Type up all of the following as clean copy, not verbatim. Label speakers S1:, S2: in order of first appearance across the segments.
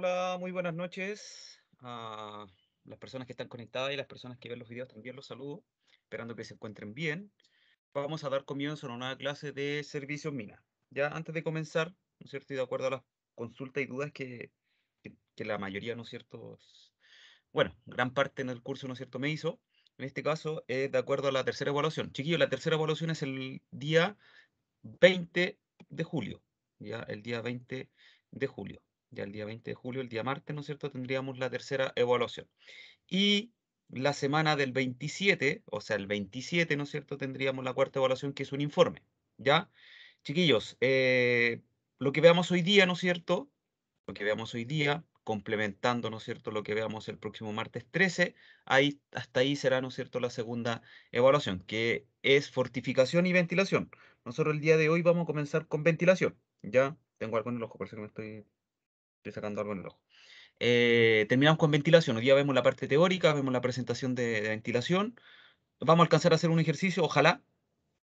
S1: Hola, muy buenas noches a las personas que están conectadas y las personas que ven los videos también los saludo, esperando que se encuentren bien. Vamos a dar comienzo a una nueva clase de servicios MINA. Ya antes de comenzar, ¿no es cierto? Y de acuerdo a las consultas y dudas que la mayoría, ¿no es cierto? Bueno, gran parte en el curso, ¿no es cierto?, me hizo. En este caso, es de acuerdo a la tercera evaluación. Chiquillos, la tercera evaluación es el día 20 de julio, ya el día 20 de julio. Ya el día 20 de julio, el día martes, ¿no es cierto?, tendríamos la tercera evaluación. Y la semana del 27, o sea, el 27, ¿no es cierto?, tendríamos la cuarta evaluación, que es un informe, ¿ya? Chiquillos, lo que veamos hoy día, ¿no es cierto?, lo que veamos hoy día, complementando, ¿no es cierto?, lo que veamos el próximo martes 13, ahí, hasta ahí será, ¿no es cierto?, la segunda evaluación, que es fortificación y ventilación. Nosotros el día de hoy vamos a comenzar con ventilación. Ya tengo algo en el ojo, parece que estoy sacando algo en el ojo. Terminamos con ventilación. Hoy día vemos la parte teórica, vemos la presentación de ventilación. Vamos a alcanzar a hacer un ejercicio, ojalá,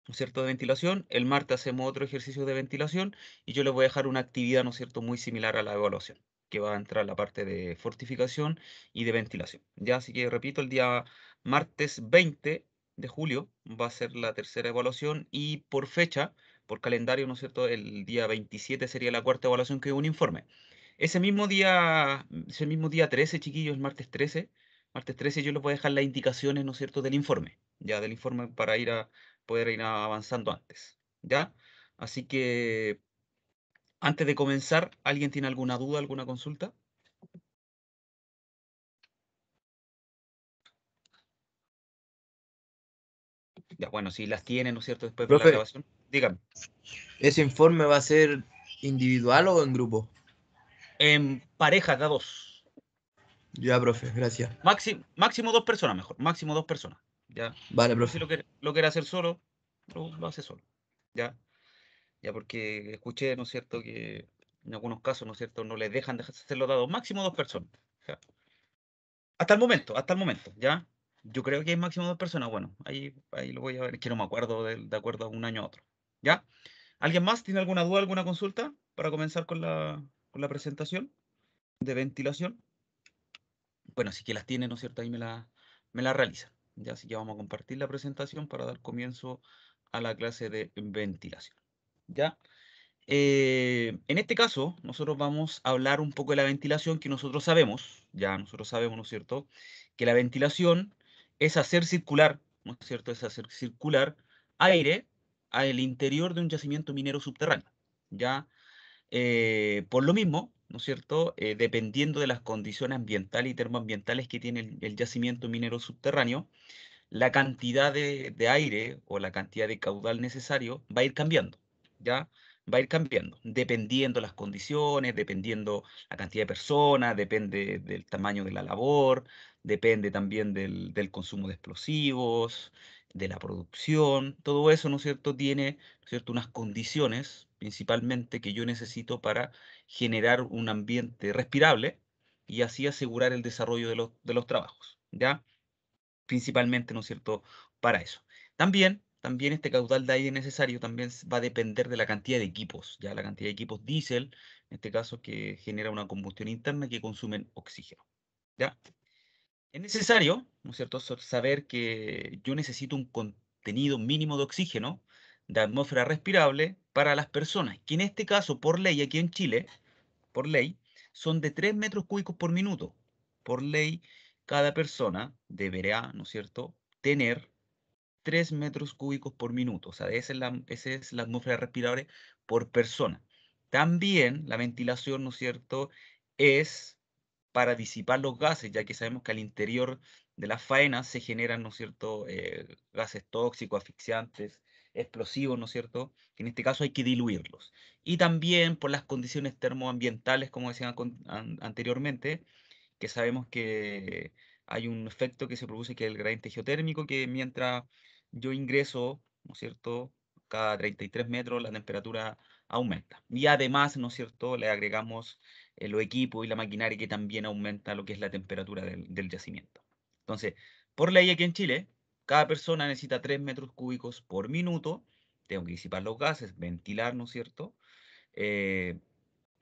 S1: ¿no es cierto?, de ventilación. El martes hacemos otro ejercicio de ventilación y yo les voy a dejar una actividad, ¿no es cierto?, muy similar a la evaluación, que va a entrar la parte de fortificación y de ventilación. Ya, así que repito, el día martes 20 de julio va a ser la tercera evaluación y por fecha, por calendario, ¿no es cierto?, el día 27 sería la cuarta evaluación, que es un informe. Ese mismo día 13, chiquillos, martes 13 yo les voy a dejar las indicaciones, ¿no es cierto?, del informe, ya del informe para poder ir avanzando antes, ¿ya? Así que, antes de comenzar, ¿alguien tiene alguna duda, alguna consulta? Ya, bueno, si las tiene, ¿no es cierto?, después de la
S2: Profe,
S1: grabación, dígame.
S2: ¿ese informe va a ser individual o en grupo?
S1: En parejas de a dos.
S2: Ya, profe, gracias.
S1: Máximo dos personas, mejor. Máximo dos personas. ¿Ya?
S2: Vale,
S1: Después, si
S2: profe.
S1: lo quiere hacer solo, lo hace solo. ¿Ya? Ya, porque escuché, ¿no es cierto?, que en algunos casos, ¿no es cierto?, no les dejan hacerlo dados. Máximo dos personas. Ya. Hasta el momento, ¿ya? Yo creo que es máximo dos personas. Bueno, ahí lo voy a ver. Es que no me acuerdo de acuerdo a un año a otro. ¿Ya? ¿Alguien más tiene alguna duda, alguna consulta para comenzar con la presentación de ventilación? Bueno, si que las tiene, ¿no es cierto?, ahí me la realiza. Ya, así que vamos a compartir la presentación para dar comienzo a la clase de ventilación. ¿Ya? En este caso, nosotros vamos a hablar un poco de la ventilación, que nosotros sabemos, ya nosotros sabemos, ¿no es cierto?, que la ventilación es hacer circular, ¿no es cierto?, es hacer circular aire al interior de un yacimiento minero subterráneo. Ya, por lo mismo, ¿no es cierto?, dependiendo de las condiciones ambientales y termoambientales que tiene el yacimiento minero subterráneo, la cantidad de aire o la cantidad de caudal necesario va a ir cambiando, ¿ya? Va a ir cambiando, dependiendo las condiciones, dependiendo la cantidad de personas, depende del tamaño de la labor, depende también del consumo de explosivos, de la producción, todo eso, ¿no es cierto?, tiene, ¿no es cierto?, unas condiciones principalmente que yo necesito para generar un ambiente respirable y así asegurar el desarrollo de los trabajos, ¿ya? Principalmente, ¿no es cierto?, para eso. También este caudal de aire necesario también va a depender de la cantidad de equipos, ya la cantidad de equipos diésel, en este caso, que genera una combustión interna que consumen oxígeno, ¿ya? Es necesario, ¿no es cierto?, saber que yo necesito un contenido mínimo de oxígeno, de atmósfera respirable, para las personas, que en este caso, por ley, aquí en Chile, por ley, son de 3 metros cúbicos por minuto. Por ley, cada persona deberá, ¿no es cierto?, tener 3 metros cúbicos por minuto. O sea, esa es la atmósfera respirable por persona. También la ventilación, ¿no es cierto?, es para disipar los gases, ya que sabemos que al interior de las faenas se generan, ¿no es cierto?, gases tóxicos, asfixiantes, explosivos, ¿no es cierto?, que en este caso hay que diluirlos. Y también por las condiciones termoambientales, como decía anteriormente, que sabemos que hay un efecto que se produce, que es el gradiente geotérmico, que mientras yo ingreso, ¿no es cierto?, cada 33 metros la temperatura aumenta. Y además, ¿no es cierto?, le agregamos los equipos y la maquinaria, que también aumenta lo que es la temperatura del yacimiento. Entonces, por ley aquí en Chile, cada persona necesita 3 metros cúbicos por minuto. Tengo que disipar los gases, ventilar, ¿no es cierto?, eh,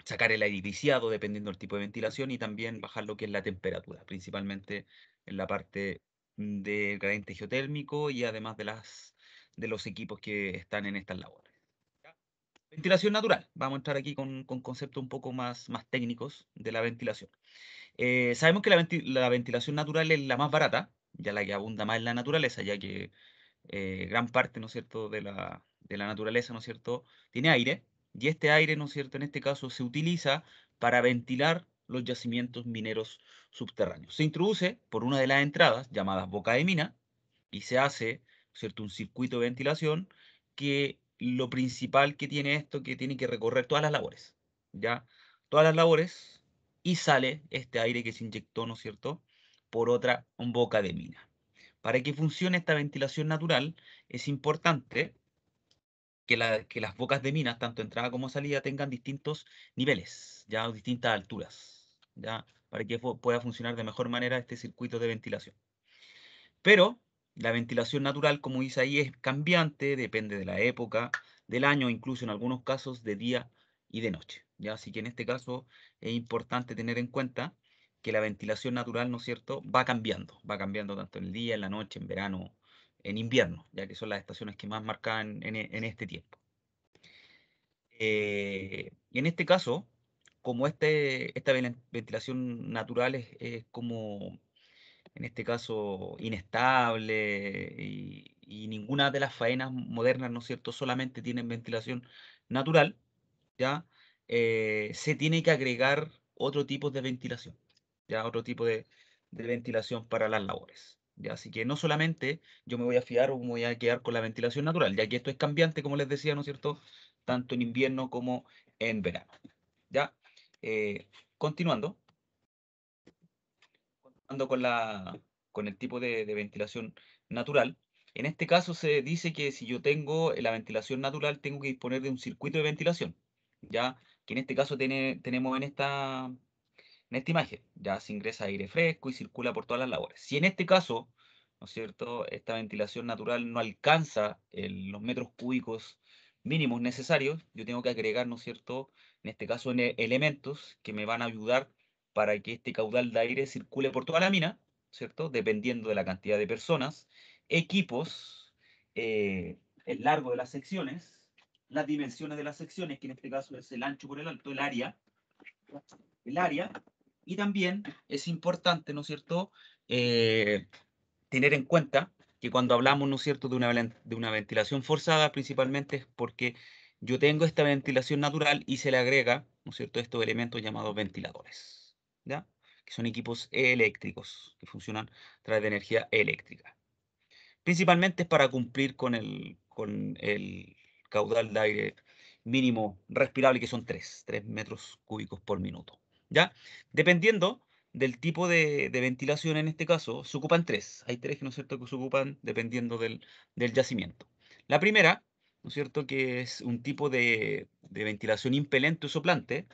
S1: sacar el aire viciado dependiendo del tipo de ventilación y también bajar lo que es la temperatura, principalmente en la parte del gradiente geotérmico y además de los equipos que están en estas labores. ¿Ya? Ventilación natural. Vamos a entrar aquí con conceptos un poco más técnicos de la ventilación. Sabemos que la ventilación natural es la más barata, ya la que abunda más en la naturaleza, ya que gran parte, ¿no es cierto?, de la naturaleza, ¿no es cierto?, tiene aire, y este aire, ¿no es cierto?, en este caso se utiliza para ventilar los yacimientos mineros subterráneos. Se introduce por una de las entradas, llamadas boca de mina, y se hace, ¿no es cierto?, un circuito de ventilación que lo principal que tiene esto, que tiene que recorrer todas las labores, ¿ya? Todas las labores, y sale este aire que se inyectó, ¿no es cierto?, por otra boca de mina. Para que funcione esta ventilación natural, es importante que las bocas de minas, tanto entrada como salida, tengan distintos niveles, ya, o distintas alturas, ya, para que pueda funcionar de mejor manera este circuito de ventilación. Pero la ventilación natural, como dice ahí, es cambiante, depende de la época, del año, incluso en algunos casos de día y de noche, ¿ya? Así que en este caso es importante tener en cuenta que la ventilación natural, ¿no es cierto?, va cambiando tanto en el día, en la noche, en verano, en invierno, ya que son las estaciones que más marcan en este tiempo. En este caso, como esta ventilación natural es como en este caso inestable, y ninguna de las faenas modernas, ¿no es cierto?, solamente tienen ventilación natural, ¿ya? Se tiene que agregar otro tipo de ventilación, ¿ya? Otro tipo de ventilación para las labores, ¿ya? Así que no solamente yo me voy a fiar o me voy a quedar con la ventilación natural, ya que esto es cambiante, como les decía, ¿no es cierto?, tanto en invierno como en verano, ¿ya? Continuando con el tipo de ventilación natural. En este caso se dice que si yo tengo la ventilación natural, tengo que disponer de un circuito de ventilación, ya que en este caso tenemos en esta imagen, ya se ingresa aire fresco y circula por todas las labores. Si en este caso, ¿no es cierto?, esta ventilación natural no alcanza los metros cúbicos mínimos necesarios, yo tengo que agregar, ¿no es cierto?, en este caso elementos que me van a ayudar para que este caudal de aire circule por toda la mina, ¿cierto?, dependiendo de la cantidad de personas, equipos, el largo de las secciones, las dimensiones de las secciones, que en este caso es el ancho por el alto, el área, y también es importante, ¿no es cierto?, tener en cuenta que cuando hablamos, ¿no es cierto?, de una ventilación forzada, principalmente es porque yo tengo esta ventilación natural y se le agrega, ¿no es cierto?, estos elementos llamados ventiladores, ¿ya? Que son equipos eléctricos que funcionan a través de energía eléctrica. Principalmente es para cumplir con el caudal de aire mínimo respirable, que son 3 metros cúbicos por minuto, ¿ya? Dependiendo del tipo de ventilación, en este caso, se ocupan tres. Hay tres, ¿no es cierto?, que se ocupan dependiendo del yacimiento. La primera, ¿no es cierto?, que es un tipo de ventilación impelente o soplante,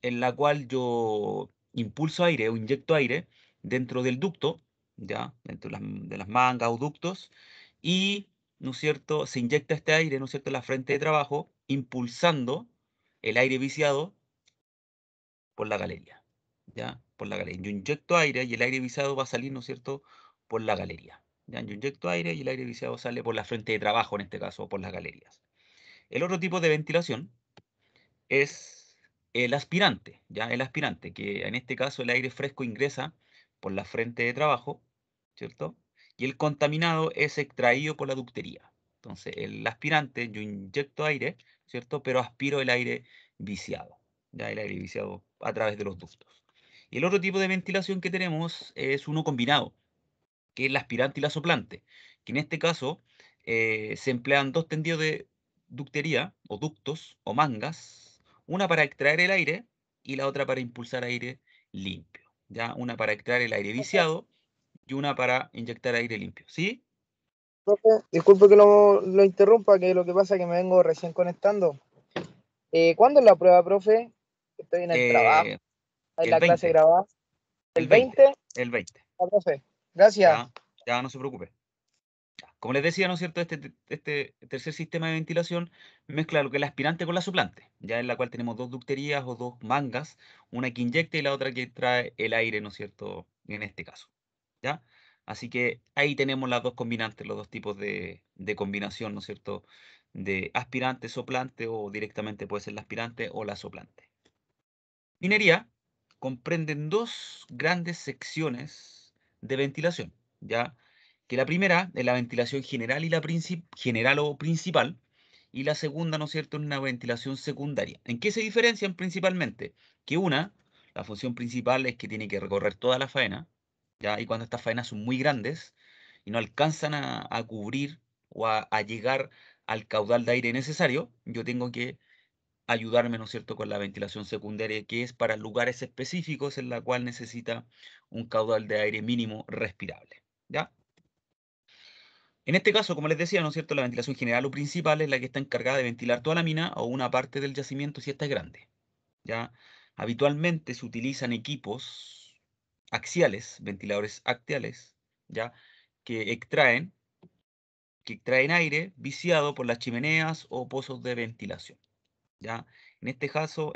S1: en la cual yo impulso aire o inyecto aire dentro del ducto, ¿ya? Dentro de las mangas o ductos, y, ¿no es cierto?, se inyecta este aire, ¿no es cierto?, en la frente de trabajo, impulsando el aire viciado por la galería, ¿ya? Por la galería. Yo inyecto aire y el aire viciado va a salir, ¿no es cierto?, por la galería, ¿ya? Yo inyecto aire y el aire viciado sale por la frente de trabajo, en este caso, o por las galerías. El otro tipo de ventilación es el aspirante, ¿ya? El aspirante, que en este caso el aire fresco ingresa por la frente de trabajo, ¿cierto? Y el contaminado es extraído por la ductería. Entonces, el aspirante, yo inyecto aire, ¿cierto? Pero aspiro el aire viciado, ¿ya? El aire viciado a través de los ductos. Y el otro tipo de ventilación que tenemos es uno combinado, que es el aspirante y la soplante, que en este caso se emplean dos tendidos de ductería, o ductos, o mangas, una para extraer el aire y la otra para impulsar aire limpio, ¿ya? Una para extraer el aire viciado y una para inyectar aire limpio, ¿sí?
S3: Profe, disculpe que lo interrumpa, que lo que pasa es que me vengo recién conectando. ¿Cuándo es la prueba, profe? Estoy en el trabajo,
S1: Eh,
S3: en
S1: el
S3: la clase
S1: 20,
S3: grabada. ¿El
S1: el 20,
S3: 20?
S1: el 20,
S3: Ah, profe, gracias.
S1: ya, ya no se preocupe. Como les decía, ¿no es cierto? Este tercer sistema de ventilación mezcla lo que es el aspirante con la soplante, ya en la cual tenemos dos ducterías o dos mangas, una que inyecta y la otra que trae el aire, ¿no es cierto? En este caso, ¿ya? Así que ahí tenemos las dos combinantes, los dos tipos de combinación, ¿no es cierto? De aspirante, soplante o directamente puede ser la aspirante o la soplante. Minería comprenden dos grandes secciones de ventilación, ¿ya? Que la primera es la ventilación general y general o principal, y la segunda, ¿no es cierto?, es una ventilación secundaria. ¿En qué se diferencian principalmente? Que una, la función principal es que tiene que recorrer toda la faena, ¿ya? Y cuando estas faenas son muy grandes y no alcanzan a cubrir o a llegar al caudal de aire necesario, yo tengo que ayudarme, ¿no es cierto?, con la ventilación secundaria, que es para lugares específicos en la cual necesita un caudal de aire mínimo respirable, ¿ya? En este caso, como les decía, ¿no es cierto?, la ventilación general o principal es la que está encargada de ventilar toda la mina o una parte del yacimiento si esta es grande, ¿ya? Habitualmente se utilizan equipos axiales, ventiladores axiales, ¿ya? Que extraen aire viciado por las chimeneas o pozos de ventilación. ¿Ya? En este caso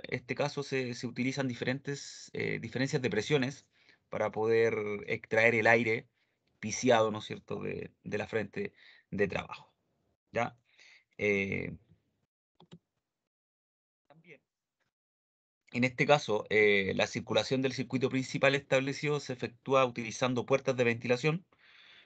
S1: se utilizan diferentes diferencias de presiones para poder extraer el aire viciado, ¿no es cierto?, de la frente de trabajo, ¿ya? Eh, También, en este caso, la circulación del circuito principal establecido se efectúa utilizando puertas de ventilación,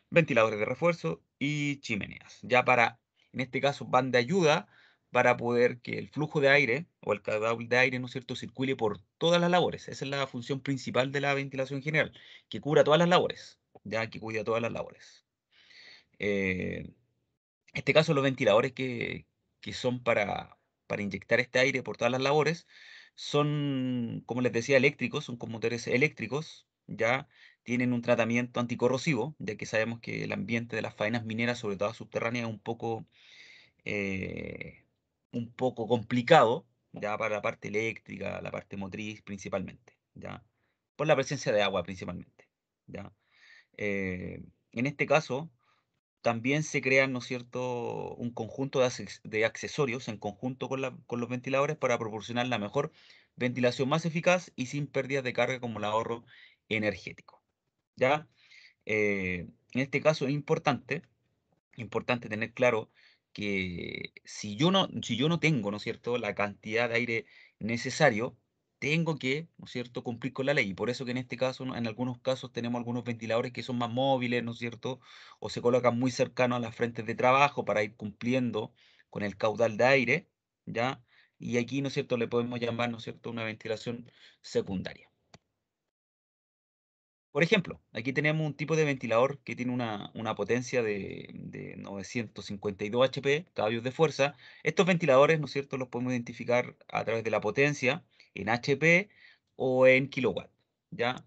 S1: ventiladores de refuerzo y chimeneas. En este caso, van de ayuda para poder que el flujo de aire o el caudal de aire, ¿no es cierto?, circule por todas las labores. Esa es la función principal de la ventilación general, que cubra todas las labores, ya que cuida todas las labores. En este caso, los ventiladores que son para inyectar este aire por todas las labores son, como les decía, eléctricos, son con motores eléctricos, ya tienen un tratamiento anticorrosivo, ya que sabemos que el ambiente de las faenas mineras, sobre todo subterráneas, es eh, un poco complicado, ya para la parte eléctrica, la parte motriz principalmente, ya por la presencia de agua principalmente, ya. En este caso, también se crean, ¿no es cierto?, un conjunto de accesorios en conjunto con los ventiladores para proporcionar la mejor ventilación más eficaz y sin pérdidas de carga como el ahorro energético, ¿ya? En este caso es importante tener claro que si yo no tengo, ¿no es cierto?, la cantidad de aire necesario, tengo que, ¿no es cierto?, cumplir con la ley. Y por eso que en este caso, ¿no?, en algunos casos tenemos algunos ventiladores que son más móviles, ¿no es cierto?, o se colocan muy cercanos a las frentes de trabajo para ir cumpliendo con el caudal de aire, ¿ya? Y aquí, ¿no es cierto?, le podemos llamar, ¿no es cierto?, una ventilación secundaria. Por ejemplo, aquí tenemos un tipo de ventilador que tiene una potencia de 952 HP, caballos de fuerza. Estos ventiladores, ¿no es cierto?, los podemos identificar a través de la potencia en HP o en kilowatt, ¿ya?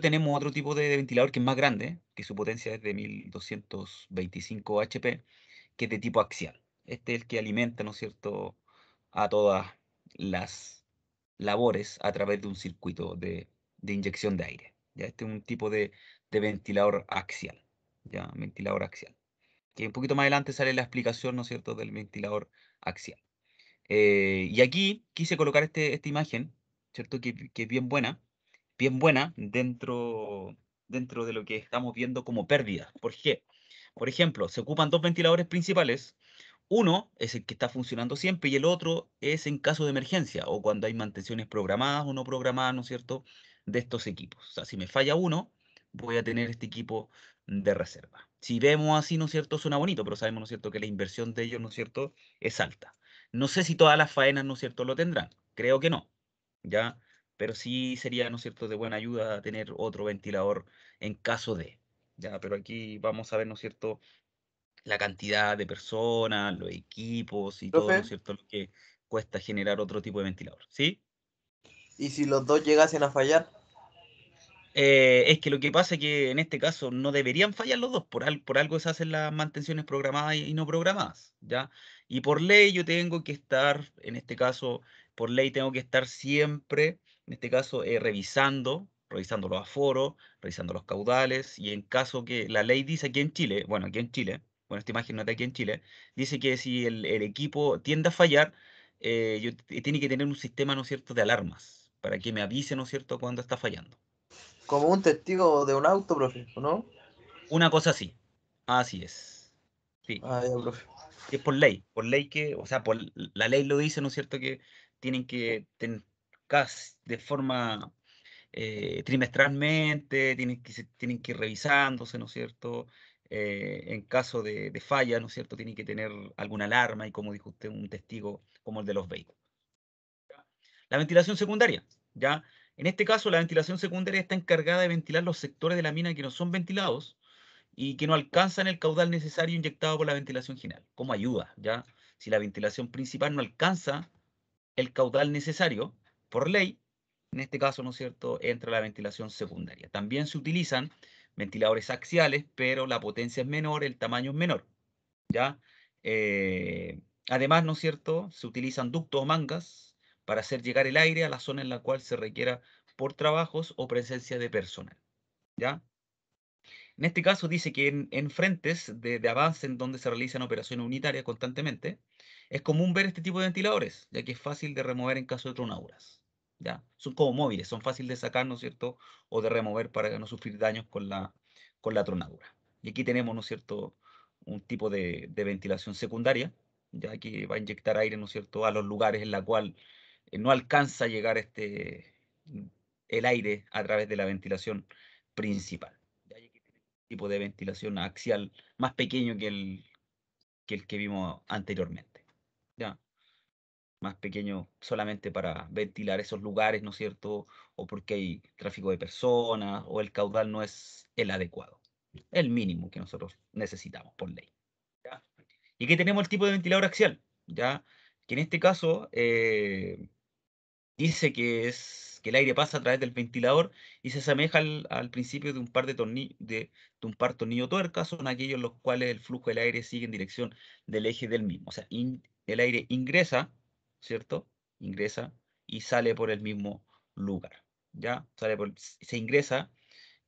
S1: Tenemos otro tipo de ventilador que es más grande, que su potencia es de 1225 HP, que es de tipo axial. Este es el que alimenta, ¿no es cierto?, a todas las labores a través de un circuito de inyección de aire. ¿Ya? Este es un tipo de ventilador axial, ¿ya? Ventilador axial. Que un poquito más adelante sale la explicación, ¿no es cierto?, del ventilador axial. Y aquí quise colocar esta imagen, ¿cierto?, que es bien buena dentro de lo que estamos viendo como pérdida. ¿Por qué? Por ejemplo, se ocupan dos ventiladores principales. Uno es el que está funcionando siempre y el otro es en caso de emergencia o cuando hay mantenciones programadas o no programadas, ¿no es cierto?, de estos equipos. O sea, si me falla uno, voy a tener este equipo de reserva. Si vemos así, ¿no es cierto?, suena bonito, pero sabemos, ¿no es cierto?, que la inversión de ellos, ¿no es cierto?, es alta. No sé si todas las faenas, ¿no es cierto?, lo tendrán. Creo que no, ¿ya? Pero sí sería, ¿no es cierto?, de buena ayuda tener otro ventilador en caso de, ¿ya? Pero aquí vamos a ver, ¿no es cierto?, la cantidad de personas, los equipos y todo, ¿no es
S2: Profe,
S1: cierto?, lo que cuesta generar otro tipo de ventilador, ¿sí?
S2: ¿y si los dos llegasen a fallar?
S1: Es que lo que pasa es que en este caso no deberían fallar los dos, por algo se hacen las mantenciones programadas y no programadas, ¿ya? Y por ley yo tengo que estar, en este caso, por ley tengo que estar siempre, en este caso, revisando, revisando los aforos, revisando los caudales, y en caso que la ley dice aquí en Chile, bueno, esta imagen no está aquí en Chile, dice que si el equipo tiende a fallar, tiene que tener un sistema, ¿no es cierto?, de alarmas, para que me avise, ¿no es cierto?, cuando está fallando.
S2: Como un testigo de un auto, profe, ¿o no?
S1: Una cosa así, así es. Sí,
S2: Ah, ya, profe.
S1: es por ley que, o sea, por la ley lo dice, ¿no es cierto?, que tienen que tener de forma trimestralmente, tienen que ir revisándose, ¿no es cierto? En caso de falla, ¿no es cierto? Tienen que tener alguna alarma y, como dijo usted, un testigo como el de los vehículos. La ventilación secundaria, ¿ya? En este caso, la ventilación secundaria está encargada de ventilar los sectores de la mina que no son ventilados y que no alcanzan el caudal necesario inyectado por la ventilación general, como ayuda, ¿ya? Si la ventilación principal no alcanza el caudal necesario, por ley, en este caso, ¿no es cierto?, entra la ventilación secundaria. También se utilizan ventiladores axiales, pero la potencia es menor, el tamaño es menor, ¿ya? Además, ¿no es cierto?, se utilizan ductos o mangas para hacer llegar el aire a la zona en la cual se requiera por trabajos o presencia de personal, ¿ya? En este caso dice que en frentes de avance en donde se realizan operaciones unitarias constantemente, es común ver este tipo de ventiladores, ya que es fácil de remover en caso de tronaduras. ¿Ya? Son como móviles, son fáciles de sacar, ¿no es cierto? O de remover para no sufrir daños con la tronadura. Y aquí tenemos, ¿no es cierto?, un tipo de ventilación secundaria, ya que va a inyectar aire, ¿no es cierto?, a los lugares en la cual no alcanza a llegar el aire a través de la ventilación principal. ¿Ya? Y aquí tipo de ventilación axial más pequeño que el que vimos anteriormente. ¿Ya? Más pequeño solamente para ventilar esos lugares, ¿no es cierto? O porque hay tráfico de personas o el caudal no es el adecuado. El mínimo que nosotros necesitamos por ley. ¿Ya? Y aquí tenemos el tipo de ventilador axial, ¿ya? Que en este caso dice que el aire pasa a través del ventilador y se asemeja al principio de un par de un par tornillo tuerca, son aquellos en los cuales el flujo del aire sigue en dirección del eje del mismo. O sea, el aire ingresa, ¿cierto? Ingresa y sale por el mismo lugar. ¿Ya? Se ingresa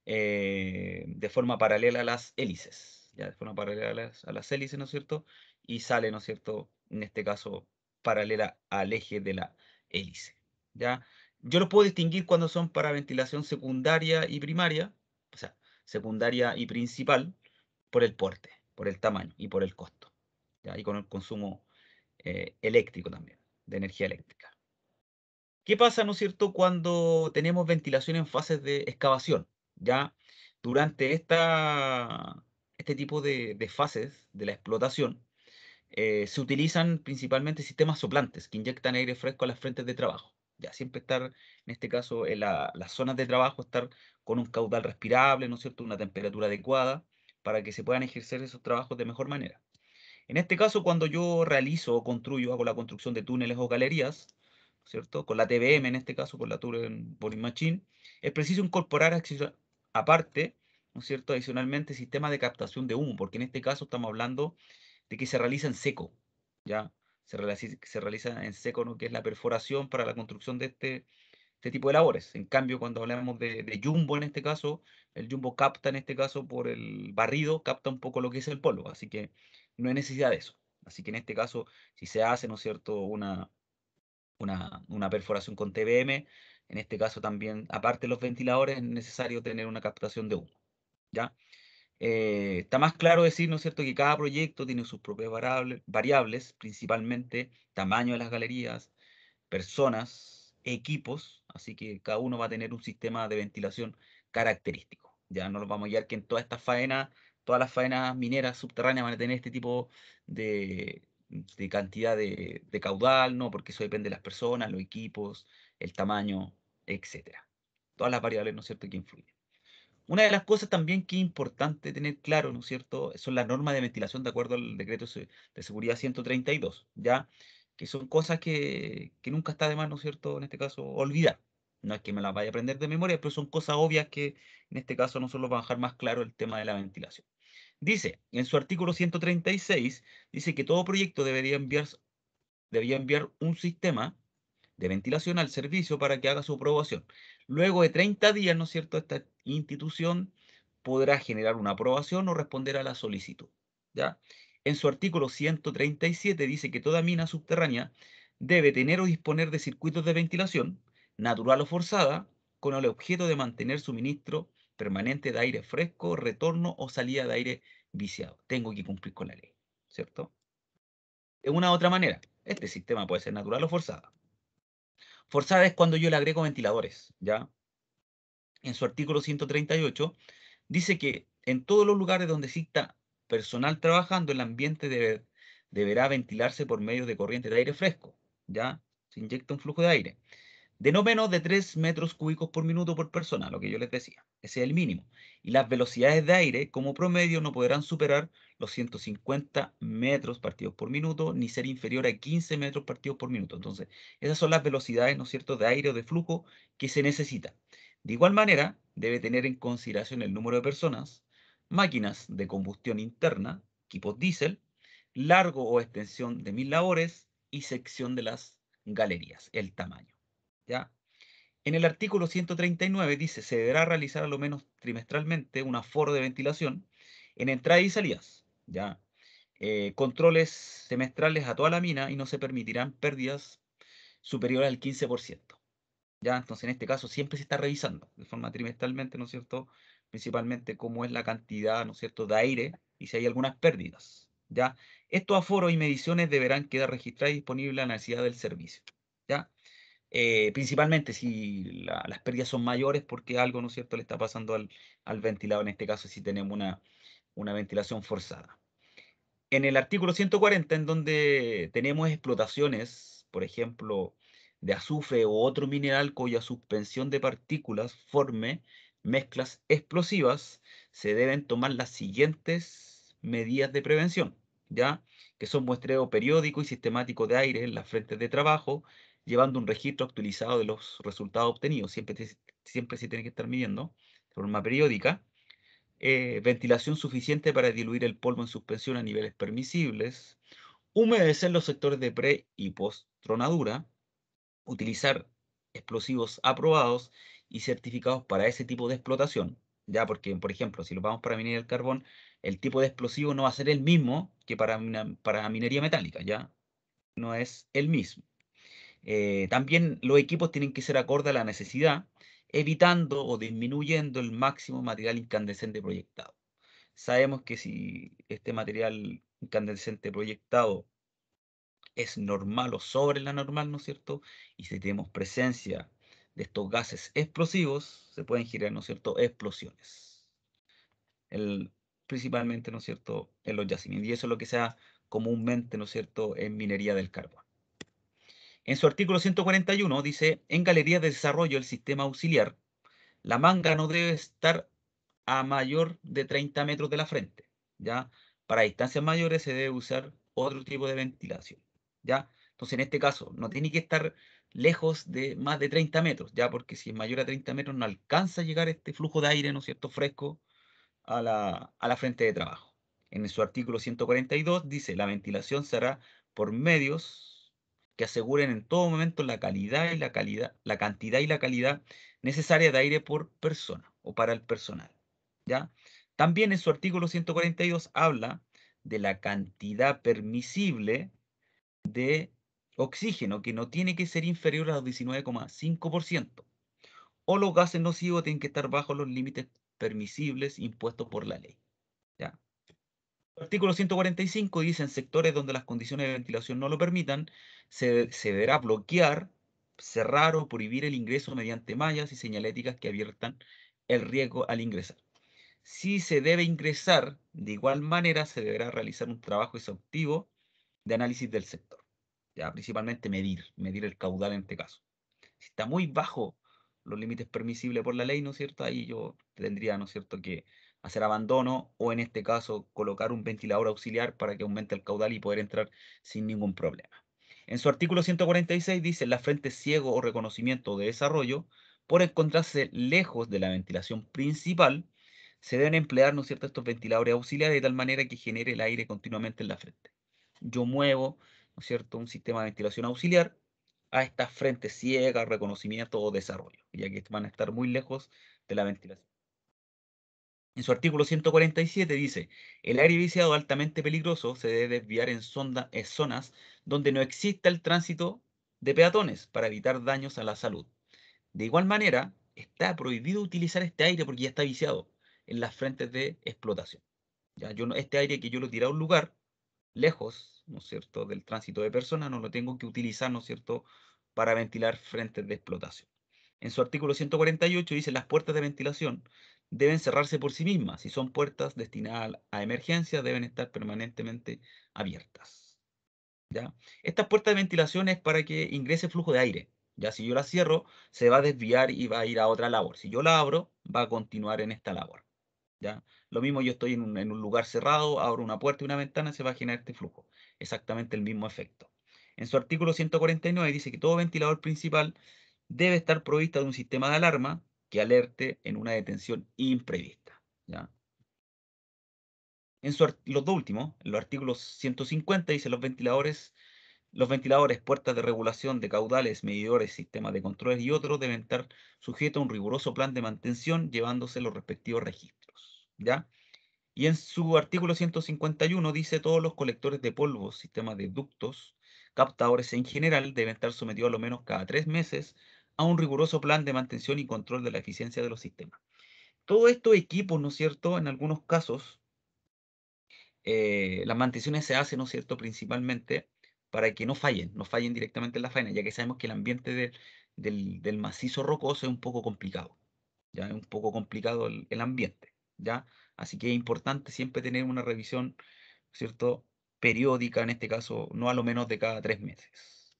S1: de forma paralela a las hélices, ¿ya? De forma paralela a las hélices, ¿no es cierto? Y sale, ¿no es cierto? En este caso, paralela al eje de la hélice. ¿Ya? Yo los puedo distinguir cuando son para ventilación secundaria y primaria, o sea, secundaria y principal, por el porte, por el tamaño y por el costo. ¿Ya? Y con el consumo eléctrico también, de energía eléctrica. ¿Qué pasa, no es cierto?, cuando tenemos ventilación en fases de excavación? Ya durante este tipo de fases de la explotación, se utilizan principalmente sistemas soplantes que inyectan aire fresco a las frentes de trabajo. Ya siempre estar, en este caso, en las zonas de trabajo, estar con un caudal respirable, ¿no es cierto?, una temperatura adecuada para que se puedan ejercer esos trabajos de mejor manera. En este caso, cuando yo realizo o construyo, hago la construcción de túneles o galerías, ¿cierto? Con la TBM, en este caso, con la Turing Boring Machine, es preciso incorporar aparte, ¿no es cierto?, adicionalmente, sistemas de captación de humo, porque en este caso estamos hablando de que se realiza en seco, ¿ya? Se realiza en seco, ¿no?, que es la perforación para la construcción de este tipo de labores. En cambio, cuando hablamos de jumbo, en este caso, el jumbo capta, en este caso, por el barrido, capta un poco lo que es el polvo, así que no hay necesidad de eso. Así que en este caso, si se hace, ¿no es cierto?, una perforación con TBM, en este caso también, aparte de los ventiladores, es necesario tener una captación de humo, ¿ya? Está más claro decir, ¿no es cierto?, que cada proyecto tiene sus propias variables, principalmente tamaño de las galerías, personas, equipos, así que cada uno va a tener un sistema de ventilación característico. Ya no nos vamos a guiar que en todas las faenas mineras subterráneas van a tener este tipo de cantidad de caudal, ¿no? Porque eso depende de las personas, los equipos, el tamaño, etcétera. Todas las variables, ¿no es cierto?, que influyen. Una de las cosas también que es importante tener claro, ¿no es cierto?, son las normas de ventilación de acuerdo al decreto de seguridad 132, ¿ya? Que son cosas que nunca está de más, ¿no es cierto?, en este caso, olvidar. No es que me las vaya a aprender de memoria, pero son cosas obvias que en este caso nosotros vamos a dejar más claro el tema de la ventilación. Dice, en su artículo 136, dice que todo proyecto debería enviar un sistema de ventilación al servicio para que haga su aprobación. Luego de 30 días, ¿no es cierto?, esta institución podrá generar una aprobación o responder a la solicitud, ¿ya? En su artículo 137 dice que toda mina subterránea debe tener o disponer de circuitos de ventilación, natural o forzada, con el objeto de mantener suministro permanente de aire fresco, retorno o salida de aire viciado. Tengo que cumplir con la ley, ¿cierto? De una u otra manera, este sistema puede ser natural o forzada. Forzada es cuando yo le agrego ventiladores, ¿ya? En su artículo 138 dice que en todos los lugares donde exista personal trabajando, el ambiente deberá ventilarse por medio de corrientes de aire fresco, ¿ya? Se inyecta un flujo de aire de no menos de 3 metros cúbicos por minuto por persona, lo que yo les decía. Ese es el mínimo. Y las velocidades de aire, como promedio, no podrán superar los 150 metros partidos por minuto, ni ser inferior a 15 metros partidos por minuto. Entonces, esas son las velocidades, ¿no es cierto?, de aire o de flujo que se necesita. De igual manera, debe tener en consideración el número de personas, máquinas de combustión interna, equipos diésel, largo o extensión de 1000 labores y sección de las galerías, el tamaño. ¿Ya? En el artículo 139 dice, se deberá realizar a lo menos trimestralmente un aforo de ventilación en entradas y salidas, ¿ya? Controles semestrales a toda la mina y no se permitirán pérdidas superiores al 15%. ¿Ya? Entonces, en este caso, siempre se está revisando de forma trimestralmente, ¿no es cierto? Principalmente cómo es la cantidad, ¿no es cierto?, de aire y si hay algunas pérdidas, ¿ya? Estos aforos y mediciones deberán quedar registrados y disponibles a la necesidad del servicio, ¿ya? Principalmente si las pérdidas son mayores porque algo, ¿no es cierto?, le está pasando al ventilado, en este caso si tenemos una ventilación forzada. En el artículo 140, en donde tenemos explotaciones, por ejemplo, de azufre o otro mineral cuya suspensión de partículas forme mezclas explosivas, se deben tomar las siguientes medidas de prevención, ¿ya? Que son muestreo periódico y sistemático de aire en las frentes de trabajo, llevando un registro actualizado de los resultados obtenidos. Siempre se tiene que estar midiendo de forma periódica. Ventilación suficiente para diluir el polvo en suspensión a niveles permisibles, humedecer los sectores de pre y post tronadura, utilizar explosivos aprobados y certificados para ese tipo de explotación, ya porque, por ejemplo, si lo vamos para minería del carbón, el tipo de explosivo no va a ser el mismo que para minería metálica, ya no es el mismo. También los equipos tienen que ser acorde a la necesidad, evitando o disminuyendo el máximo material incandescente proyectado. Sabemos que si este material incandescente proyectado es normal o sobre la normal, ¿no es cierto? Y si tenemos presencia de estos gases explosivos, se pueden generar, ¿no es cierto?, explosiones. Principalmente, ¿no es cierto?, en los yacimientos. Y eso es lo que se da comúnmente, ¿no es cierto?, en minería del carbón. En su artículo 141 dice, en galerías de desarrollo del sistema auxiliar, la manga no debe estar a mayor de 30 metros de la frente, ¿ya? Para distancias mayores se debe usar otro tipo de ventilación, ¿ya? Entonces, en este caso, no tiene que estar lejos de más de 30 metros, ¿ya? Porque si es mayor a 30 metros no alcanza a llegar este flujo de aire, ¿no es cierto?, fresco a la frente de trabajo. En su artículo 142 dice, la ventilación se hará por medios que aseguren en todo momento la cantidad y la calidad necesaria de aire por persona o para el personal, ¿ya? También en su artículo 142 habla de la cantidad permisible de oxígeno, que no tiene que ser inferior a los 19,5%, o los gases nocivos tienen que estar bajo los límites permisibles impuestos por la ley, ¿ya? El artículo 145 dice, en sectores donde las condiciones de ventilación no lo permitan, se deberá bloquear, cerrar o prohibir el ingreso mediante mallas y señaléticas que adviertan el riesgo al ingresar. Si se debe ingresar, de igual manera se deberá realizar un trabajo exhaustivo de análisis del sector, ¿ya? Principalmente medir el caudal en este caso. Si está muy bajo los límites permisibles por la ley, ¿no es cierto? Ahí yo tendría, ¿no es cierto?, que hacer abandono o en este caso colocar un ventilador auxiliar para que aumente el caudal y poder entrar sin ningún problema. En su artículo 146 dice, la frente ciego o reconocimiento de desarrollo, por encontrarse lejos de la ventilación principal, se deben emplear, ¿no es cierto?, estos ventiladores auxiliares de tal manera que genere el aire continuamente en la frente. Yo muevo, ¿no es cierto?, un sistema de ventilación auxiliar a estas frentes ciegas, reconocimiento o desarrollo, ya que van a estar muy lejos de la ventilación. En su artículo 147 dice, el aire viciado altamente peligroso se debe desviar en zonas donde no exista el tránsito de peatones para evitar daños a la salud. De igual manera, está prohibido utilizar este aire porque ya está viciado en las frentes de explotación. Ya, este aire que yo lo tiré a un lugar lejos, ¿no es cierto?, del tránsito de personas, no lo tengo que utilizar, ¿no es cierto?, para ventilar frentes de explotación. En su artículo 148 dice, las puertas de ventilación deben cerrarse por sí mismas. Si son puertas destinadas a emergencia, deben estar permanentemente abiertas. ¿Ya? Estas puertas de ventilación es para que ingrese flujo de aire. Ya si yo la cierro, se va a desviar y va a ir a otra labor. Si yo la abro, va a continuar en esta labor. ¿Ya? Lo mismo yo estoy en un lugar cerrado, abro una puerta y una ventana, se va a generar este flujo. Exactamente el mismo efecto. En su artículo 149 dice que todo ventilador principal debe estar provisto de un sistema de alarma que alerte en una detención imprevista. ¿Ya? Los dos últimos, en los artículos 150 dice los ventiladores, puertas de regulación de caudales, medidores, sistemas de controles y otros deben estar sujetos a un riguroso plan de mantención llevándose los respectivos registros. ¿Ya? Y en su artículo 151 dice todos los colectores de polvos, sistemas de ductos, captadores en general deben estar sometidos a lo menos cada 3 meses a un riguroso plan de mantención y control de la eficiencia de los sistemas. Todos estos equipos, ¿no es cierto?, en algunos casos, las mantenciones se hacen, ¿no es cierto?, principalmente para que no fallen directamente en la faena, ya que sabemos que el ambiente del macizo rocoso es un poco complicado, ya es un poco complicado el ambiente, ¿ya? Así que es importante siempre tener una revisión, ¿cierto?, periódica, en este caso, no a lo menos de cada 3 meses.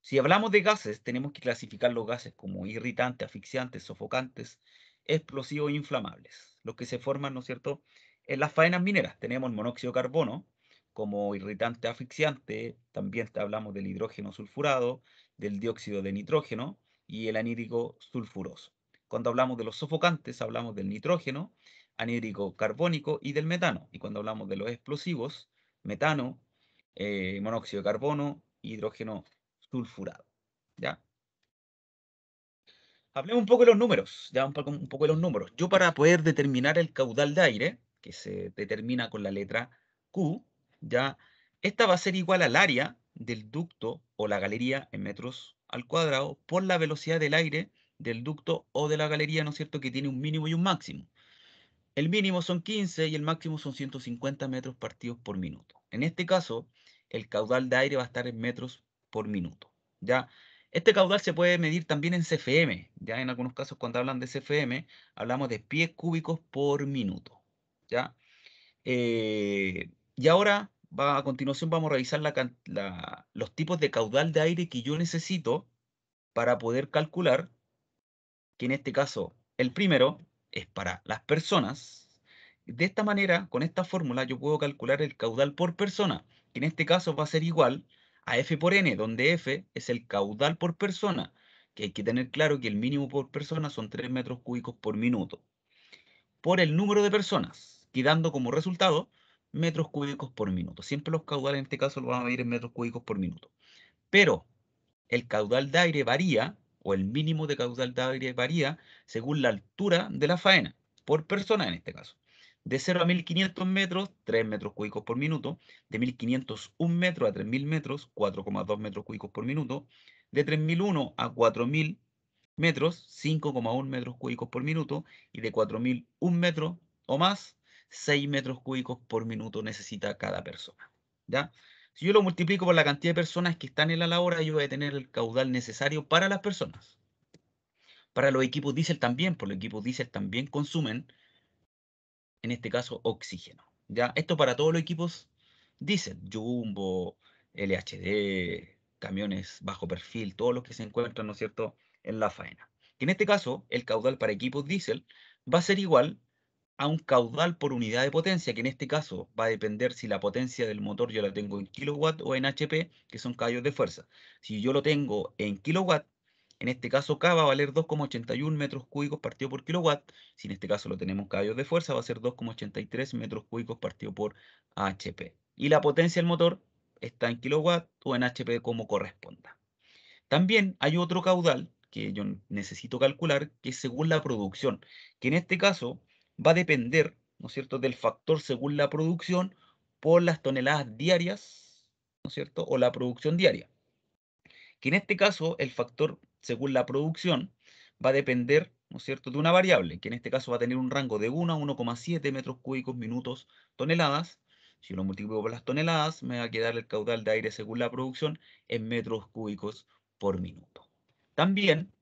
S1: Si hablamos de gases, tenemos que clasificar los gases como irritantes, asfixiantes, sofocantes, explosivos e inflamables, los que se forman, ¿no es cierto?, en las faenas mineras. Tenemos el monóxido de carbono como irritante asfixiante, también hablamos del hidrógeno sulfurado, del dióxido de nitrógeno y el anhídrico sulfuroso. Cuando hablamos de los sofocantes, hablamos del nitrógeno, anhídrico carbónico y del metano. Y cuando hablamos de los explosivos, metano, monóxido de carbono, hidrógeno sulfurado. ¿Ya? Hablemos un poco de los números, ya un poco de los números. Yo para poder determinar el caudal de aire, que se determina con la letra Q, ya, esta va a ser igual al área del ducto o la galería en metros al cuadrado por la velocidad del aire del ducto o de la galería, ¿no es cierto?, que tiene un mínimo y un máximo. El mínimo son 15 y el máximo son 150 metros partidos por minuto. En este caso, el caudal de aire va a estar en metros por minuto. ¿Ya? Este caudal se puede medir también en CFM. Ya en algunos casos cuando hablan de CFM, hablamos de pies cúbicos por minuto. ¿Ya? Y ahora, a continuación, vamos a revisar los tipos de caudal de aire que yo necesito para poder calcular, que en este caso, el primero es para las personas. De esta manera, con esta fórmula, yo puedo calcular el caudal por persona, que en este caso va a ser igual a F por N, donde F es el caudal por persona, que hay que tener claro que el mínimo por persona son 3 metros cúbicos por minuto, por el número de personas, quedando como resultado metros cúbicos por minuto. Siempre los caudales en este caso lo van a medir en metros cúbicos por minuto. Pero el caudal de aire varía, o el mínimo de caudal de aire varía, según la altura de la faena, por persona en este caso. De 0 a 1500 metros, 3 metros cúbicos por minuto. De 1501 metros a 3000 metros, 4,2 metros cúbicos por minuto. De 3001 a 4000 metros, 5,1 metros cúbicos por minuto. Y de 4001 metros o más, 6 metros cúbicos por minuto necesita cada persona. ¿Ya? Si yo lo multiplico por la cantidad de personas que están en la labor, yo voy a tener el caudal necesario para las personas. Para los equipos diésel también, porque los equipos diésel también consumen, en este caso, oxígeno. ¿Ya? Esto para todos los equipos diésel, Jumbo, LHD, camiones bajo perfil, todos los que se encuentran, ¿no es cierto?, en la faena. Y en este caso, el caudal para equipos diésel va a ser igual a un caudal por unidad de potencia, que en este caso va a depender si la potencia del motor yo la tengo en kilowatt o en HP, que son caballos de fuerza. Si yo lo tengo en kilowatt, en este caso K va a valer 2,81 metros cúbicos partido por kilowatt. Si en este caso lo tenemos caballos de fuerza, va a ser 2,83 metros cúbicos partido por HP. Y la potencia del motor está en kilowatt o en HP como corresponda. También hay otro caudal que yo necesito calcular, que es según la producción, que en este caso va a depender, ¿no es cierto?, del factor según la producción por las toneladas diarias, ¿no es cierto?, o la producción diaria. Que en este caso el factor según la producción va a depender, ¿no es cierto?, de una variable, que en este caso va a tener un rango de 1 a 1,7 metros cúbicos minutos toneladas. Si lo multiplico por las toneladas, me va a quedar el caudal de aire según la producción en metros cúbicos por minuto. También,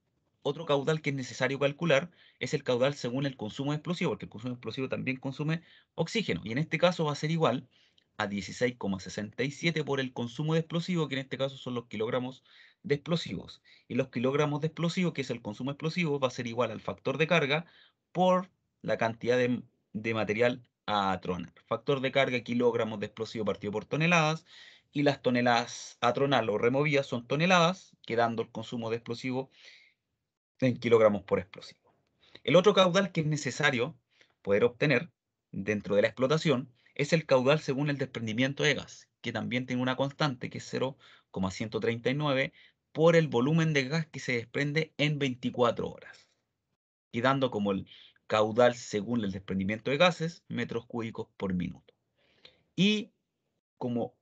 S1: otro caudal que es necesario calcular es el caudal según el consumo explosivo, porque el consumo explosivo también consume oxígeno, y en este caso va a ser igual a 16,67 por el consumo de explosivo, que en este caso son los kilogramos de explosivos. Y los kilogramos de explosivos, que es el consumo explosivo, va a ser igual al factor de carga por la cantidad de material a tronar. Factor de carga, kilogramos de explosivo partido por toneladas, y las toneladas a tronar o removidas son toneladas, quedando el consumo de explosivo en kilogramos por explosivo. El otro caudal que es necesario poder obtener dentro de la explotación es el caudal según el desprendimiento de gas, que también tiene una constante que es 0,139 por el volumen de gas que se desprende en 24 horas, quedando como el caudal según el desprendimiento de gases, metros cúbicos por minuto. Y como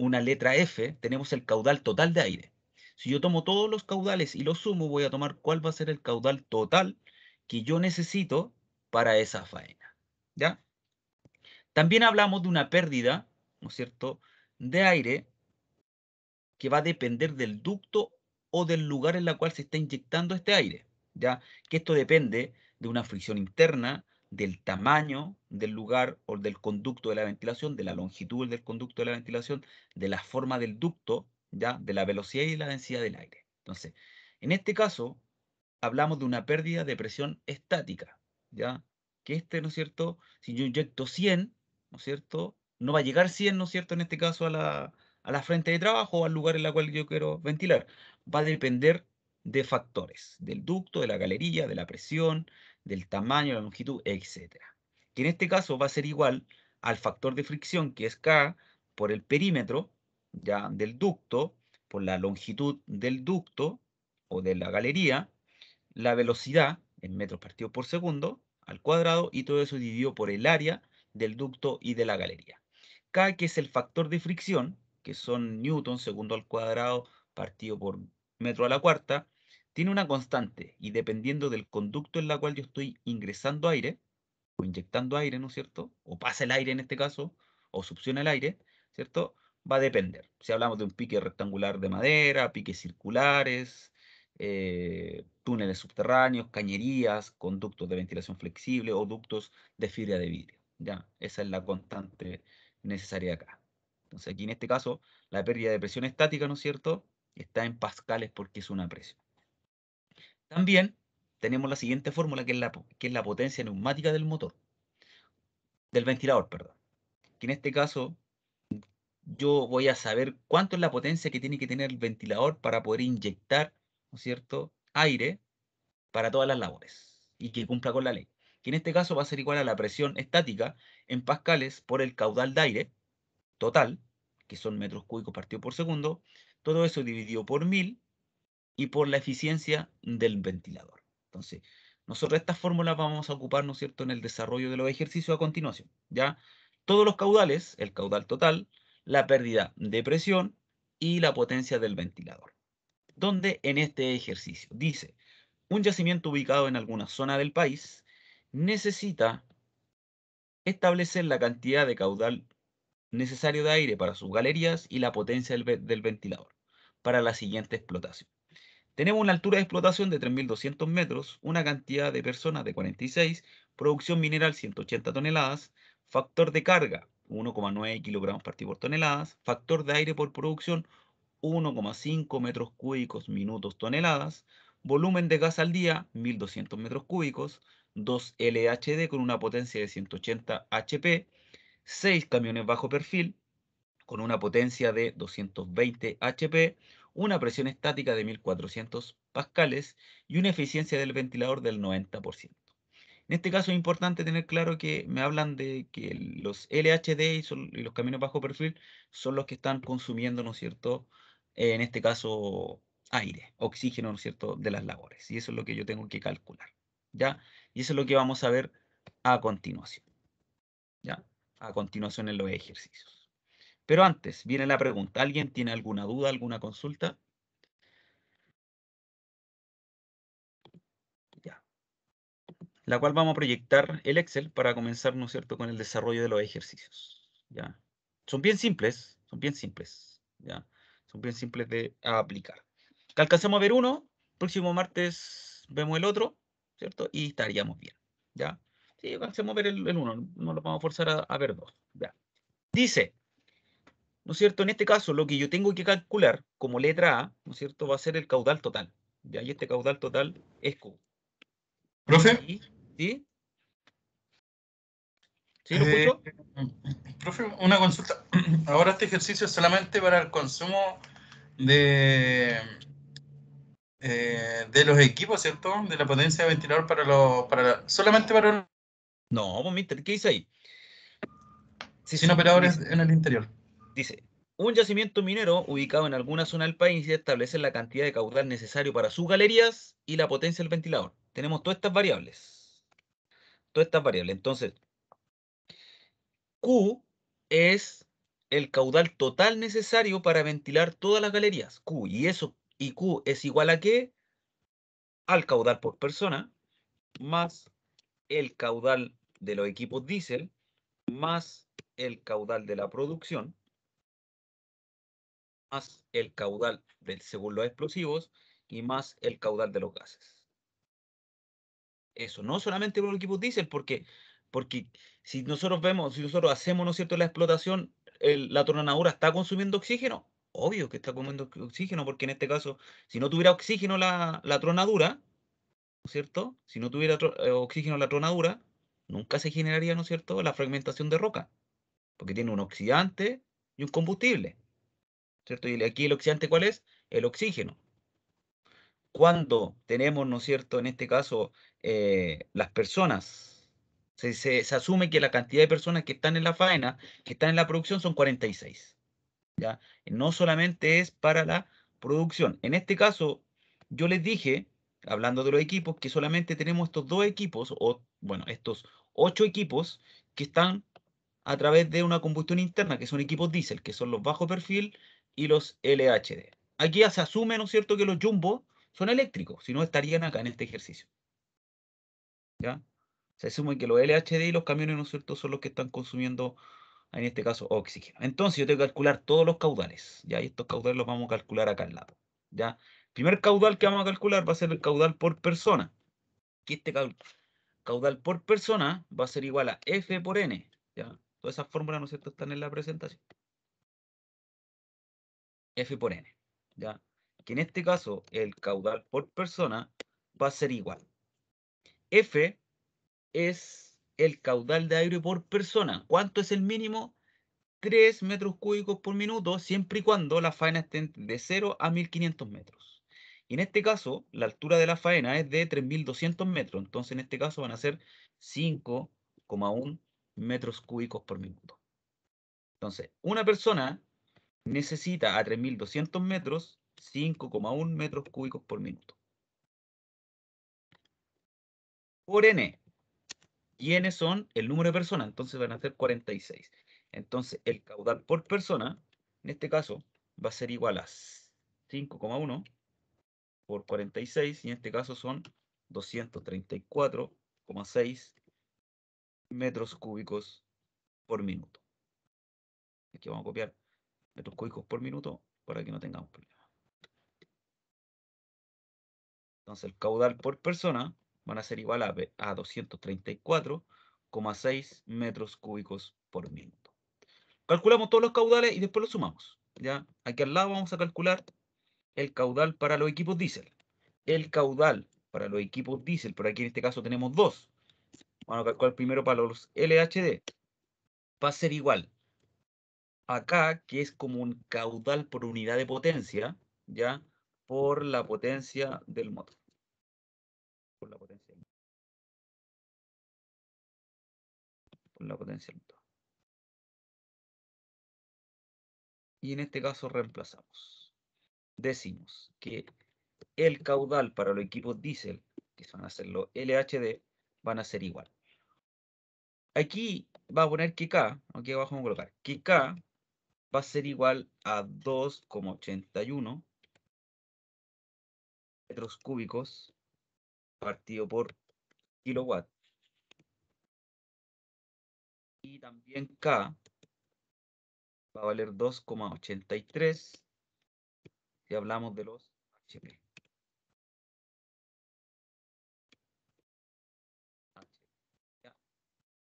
S1: una letra F, tenemos el caudal total de aire. Si yo tomo todos los caudales y los sumo, voy a tomar cuál va a ser el caudal total que yo necesito para esa faena. ¿Ya? También hablamos de una pérdida, ¿no es cierto?, de aire que va a depender del ducto o del lugar en el cual se está inyectando este aire. ¿Ya? Que esto depende de una fricción interna, del tamaño del lugar o del conducto de la ventilación, de la longitud del conducto de la ventilación, de la forma del ducto, ¿ya?, de la velocidad y la densidad del aire. Entonces, en este caso, hablamos de una pérdida de presión estática, ¿ya? Que ¿no es cierto? Si yo inyecto 100, ¿no es cierto?, no va a llegar 100, ¿no es cierto?, en este caso a la frente de trabajo o al lugar en el cual yo quiero ventilar. Va a depender de factores, del ducto, de la galería, de la presión, del tamaño, la longitud, etc. Que en este caso va a ser igual al factor de fricción, que es K, por el perímetro, ¿ya?, del ducto, por la longitud del ducto o de la galería, la velocidad en metros partidos por segundo al cuadrado, y todo eso dividido por el área del ducto y de la galería. K, que es el factor de fricción, que son newton segundo al cuadrado partido por metro a la cuarta, tiene una constante, y dependiendo del conducto en la cual yo estoy ingresando aire, o inyectando aire, ¿no es cierto?, o pasa el aire en este caso, o succiona el aire, ¿cierto?, va a depender. Si hablamos de un pique rectangular de madera, piques circulares, túneles subterráneos, cañerías, conductos de ventilación flexible o ductos de fibra de vidrio. ¿Ya? Esa es la constante necesaria acá. Entonces aquí en este caso, la pérdida de presión estática, ¿no es cierto?, está en pascales porque es una presión. También tenemos la siguiente fórmula, que es la potencia neumática del motor, del ventilador, perdón. Que en este caso yo voy a saber cuánto es la potencia que tiene que tener el ventilador para poder inyectar, ¿no es cierto?, aire para todas las labores y que cumpla con la ley. Que en este caso va a ser igual a la presión estática en pascales por el caudal de aire total, que son metros cúbicos partido por segundo, todo eso dividido por 1000 y por la eficiencia del ventilador. Entonces, nosotros estas fórmulas vamos a ocupar, ¿no es cierto?, en el desarrollo de los ejercicios a continuación. ¿Ya? Todos los caudales, el caudal total, la pérdida de presión y la potencia del ventilador. Donde en este ejercicio dice, un yacimiento ubicado en alguna zona del país necesita establecer la cantidad de caudal necesario de aire para sus galerías y la potencia del ventilador para la siguiente explotación. Tenemos una altura de explotación de 3.200 metros, una cantidad de personas de 46, producción mineral 180 toneladas, factor de carga 1,9 kilogramos partido por toneladas, factor de aire por producción 1,5 metros cúbicos minutos toneladas, volumen de gas al día 1.200 metros cúbicos, 2 LHD con una potencia de 180 HP, 6 camiones bajo perfil con una potencia de 220 HP, una presión estática de 1400 pascales y una eficiencia del ventilador del 90%. En este caso es importante tener claro que me hablan de que los LHD y los camiones bajo perfil son los que están consumiendo, ¿no es cierto? En este caso, aire, oxígeno, ¿no es cierto?, de las labores. Y eso es lo que yo tengo que calcular, ¿ya? Y eso es lo que vamos a ver a continuación, ¿ya? A continuación en los ejercicios. Pero antes viene la pregunta. ¿Alguien tiene alguna duda, alguna consulta? Ya. La cual vamos a proyectar el Excel para comenzar, ¿no es cierto?, con el desarrollo de los ejercicios, ¿ya? Son bien simples, ¿ya? Son bien simples de aplicar. Que alcancemos a ver uno, próximo martes vemos el otro, ¿cierto? Y estaríamos bien, ¿ya? Sí, alcancemos a ver el uno, no lo vamos a forzar a ver dos, ¿ya? Dice, ¿no es cierto? En este caso, lo que yo tengo que calcular como letra A, ¿no es cierto?, va a ser el caudal total, ¿ya? Y este caudal total es Q.
S4: Profe,
S1: ¿Sí? ¿Sí? ¿Sí lo escucho?
S4: profe, una consulta. Ahora este ejercicio es solamente para el consumo de los equipos, ¿cierto? De la potencia de ventilador solamente para
S1: No, pues, mister, ¿qué dice ahí?
S4: sin operadores
S1: Dice,
S4: en el interior.
S1: dice, un yacimiento minero ubicado en alguna zona del país establece la cantidad de caudal necesario para sus galerías y la potencia del ventilador. Tenemos todas estas variables. Todas estas variables. Entonces, Q es el caudal total necesario para ventilar todas las galerías. Q. Y Q es igual a ¿qué? Al caudal por persona, más el caudal de los equipos diésel, más el caudal de la producción, más el caudal según los explosivos y más el caudal de los gases. Eso, no solamente por los equipos diésel, porque si nosotros hacemos, ¿no es cierto?, la explotación, la tronadura está consumiendo oxígeno. Obvio que está consumiendo oxígeno, porque en este caso, si no tuviera oxígeno la tronadura, ¿no es cierto? Si no tuviera oxígeno la tronadura, nunca se generaría, ¿no es cierto?, la fragmentación de roca, porque tiene un oxidante y un combustible, ¿cierto? Y aquí el oxidante, ¿cuál es? El oxígeno. Cuando tenemos, ¿no es cierto?, en este caso, las personas, se asume que la cantidad de personas que están en la faena, que están en la producción, son 46, ¿ya? No solamente es para la producción. En este caso, yo les dije, hablando de los equipos, que solamente tenemos estos dos equipos, o bueno, estos 8 equipos que están a través de una combustión interna, que son equipos diésel, que son los bajo perfil y los LHD. Aquí ya se asume, ¿no es cierto?, que los jumbo son eléctricos, si no estarían acá en este ejercicio, ¿ya? Se asume que los LHD y los camiones, ¿no es cierto?, son los que están consumiendo, en este caso, oxígeno. Entonces yo tengo que calcular todos los caudales, ¿ya? Y estos caudales los vamos a calcular acá al lado, ¿ya? Primer caudal que vamos a calcular va a ser el caudal por persona. Que este caudal por persona va a ser igual a F por N, ¿ya? Todas esas fórmulas, ¿no es cierto?, están en la presentación. F por N, ¿ya? Que en este caso el caudal por persona va a ser igual. F es el caudal de aire por persona. ¿Cuánto es el mínimo? 3 metros cúbicos por minuto, siempre y cuando la faena esté de 0 a 1500 metros. Y en este caso, la altura de la faena es de 3200 metros. Entonces, en este caso van a ser 5,1 metros cúbicos por minuto. Entonces, una persona necesita a 3200 metros 5,1 metros cúbicos por minuto. Por N. Y N son el número de personas, entonces van a ser 46. Entonces, el caudal por persona, en este caso, va a ser igual a 5,1 por 46, y en este caso son 234,6 metros cúbicos por minuto. Aquí vamos a copiar metros cúbicos por minuto para que no tengamos problemas. Entonces, el caudal por persona van a ser igual a 234,6 metros cúbicos por minuto. Calculamos todos los caudales y después los sumamos, ¿ya? Aquí al lado vamos a calcular el caudal para los equipos diésel. El caudal para los equipos diésel, por aquí en este caso tenemos dos. Vamos a calcular primero para los LHD. Va a ser igual acá, que es como un caudal por unidad de potencia, ¿ya? Por la potencia del motor. Por la potencia del motor. por la potencia del motor. Y en este caso reemplazamos. Decimos que el caudal para los equipos diésel, que van a ser los LHD, van a ser igual. Aquí va a poner que K, aquí abajo vamos a colocar que K va a ser igual a 2,81 metros cúbicos partido por kilowatt. Y también K va a valer 2,83 si hablamos de los HP.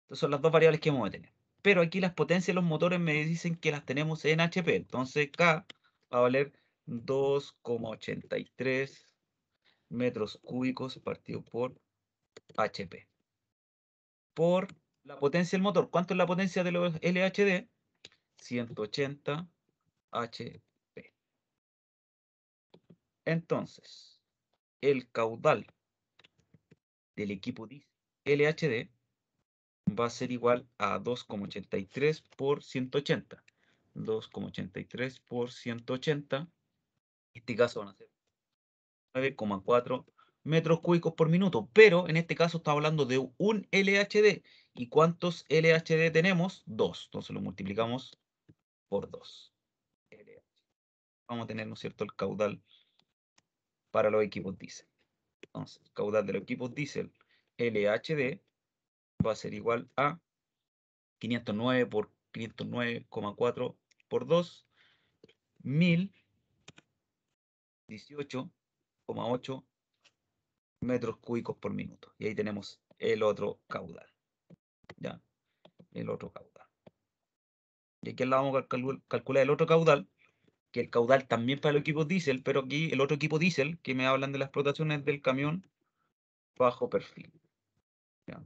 S1: Estas son las dos variables que vamos a tener. Pero aquí las potencias de los motores me dicen que las tenemos en HP. Entonces K va a valer 2,83 metros cúbicos partido por HP. Por la potencia del motor. ¿Cuánto es la potencia de los LHD? 180 HP. Entonces, el caudal del equipo diesel LHD va a ser igual a 2,83 por 180. 2,83 por 180. En este caso van a ser 9,4 metros cúbicos por minuto. Pero en este caso estamos hablando de un LHD. ¿Y cuántos LHD tenemos? 2. Entonces lo multiplicamos por 2. Vamos a tener, ¿no es cierto?, el caudal para los equipos diésel. Entonces, el caudal de los equipos diésel LHD va a ser igual a 509 por 509,4 por 2, 1018,8 metros cúbicos por minuto. Y ahí tenemos el otro caudal. ¿Ya? El otro caudal. Y aquí al lado vamos a calcular el otro caudal, que el caudal también para los equipos diésel, pero aquí el otro equipo diésel, que me hablan de las explotaciones del camión bajo perfil. ¿Ya?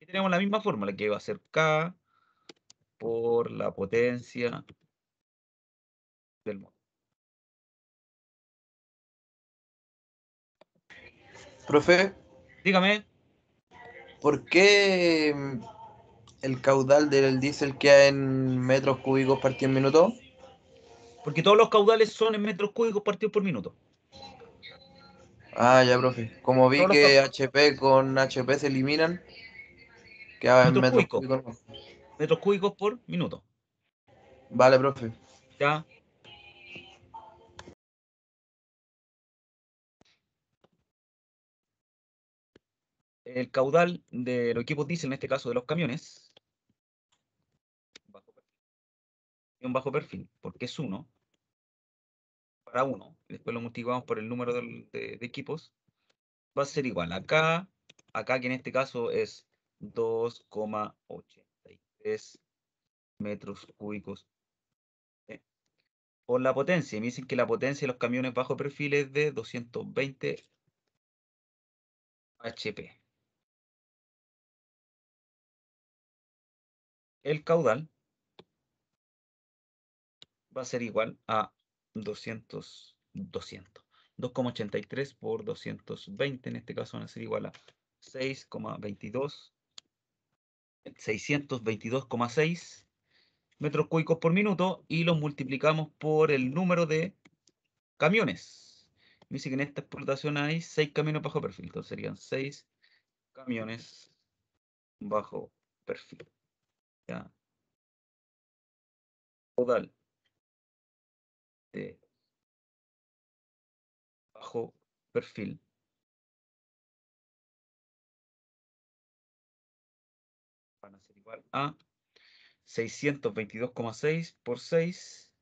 S1: Y tenemos la misma fórmula, que va a ser K por la potencia del motor.
S2: Profe,
S1: Dígame.
S2: ¿por qué el caudal del diésel queda en metros cúbicos partido en minuto?
S1: Porque todos los caudales son en metros cúbicos partidos por minuto.
S2: Ah, ya, profe. Como vi
S1: Todos los
S2: que HP con HP se eliminan, queda en
S1: metros
S2: metros
S1: cúbicos.
S2: cúbicos.
S1: Metros cúbicos por minuto.
S2: Vale, profe.
S1: ¿Ya? El caudal de los equipos diésel, en este caso de los camiones, bajo perfil, porque es 1 para 1, y después lo multiplicamos por el número de equipos, va a ser igual acá que en este caso es 2,83 metros cúbicos por la potencia. Y me dicen que la potencia de los camiones bajo perfil es de 220 HP. El caudal va a ser igual a 2,83 por 220, en este caso van a ser igual a 6,22, 622,6 metros cúbicos por minuto, y los multiplicamos por el número de camiones. Me dice que en esta explotación hay 6 camiones bajo perfil, entonces serían 6 camiones bajo perfil. ¿Ya? Caudal de bajo perfil van a ser igual a 622,6 por 6,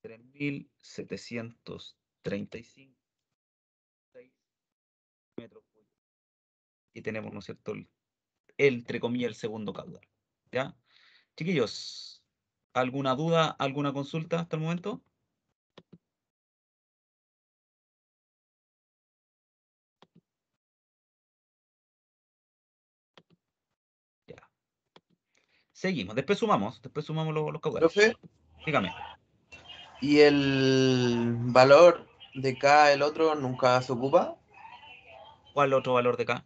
S1: 3.735 metros cúbicos. Y tenemos, ¿no es cierto?, entre comillas, el segundo caudal. ¿Ya? Chiquillos, ¿alguna duda, alguna consulta hasta el momento? Ya. Seguimos, después sumamos los caudales.
S2: Profe,
S1: Dígame,
S2: ¿y el valor de K, el otro, nunca se ocupa?
S1: ¿cuál otro valor de acá?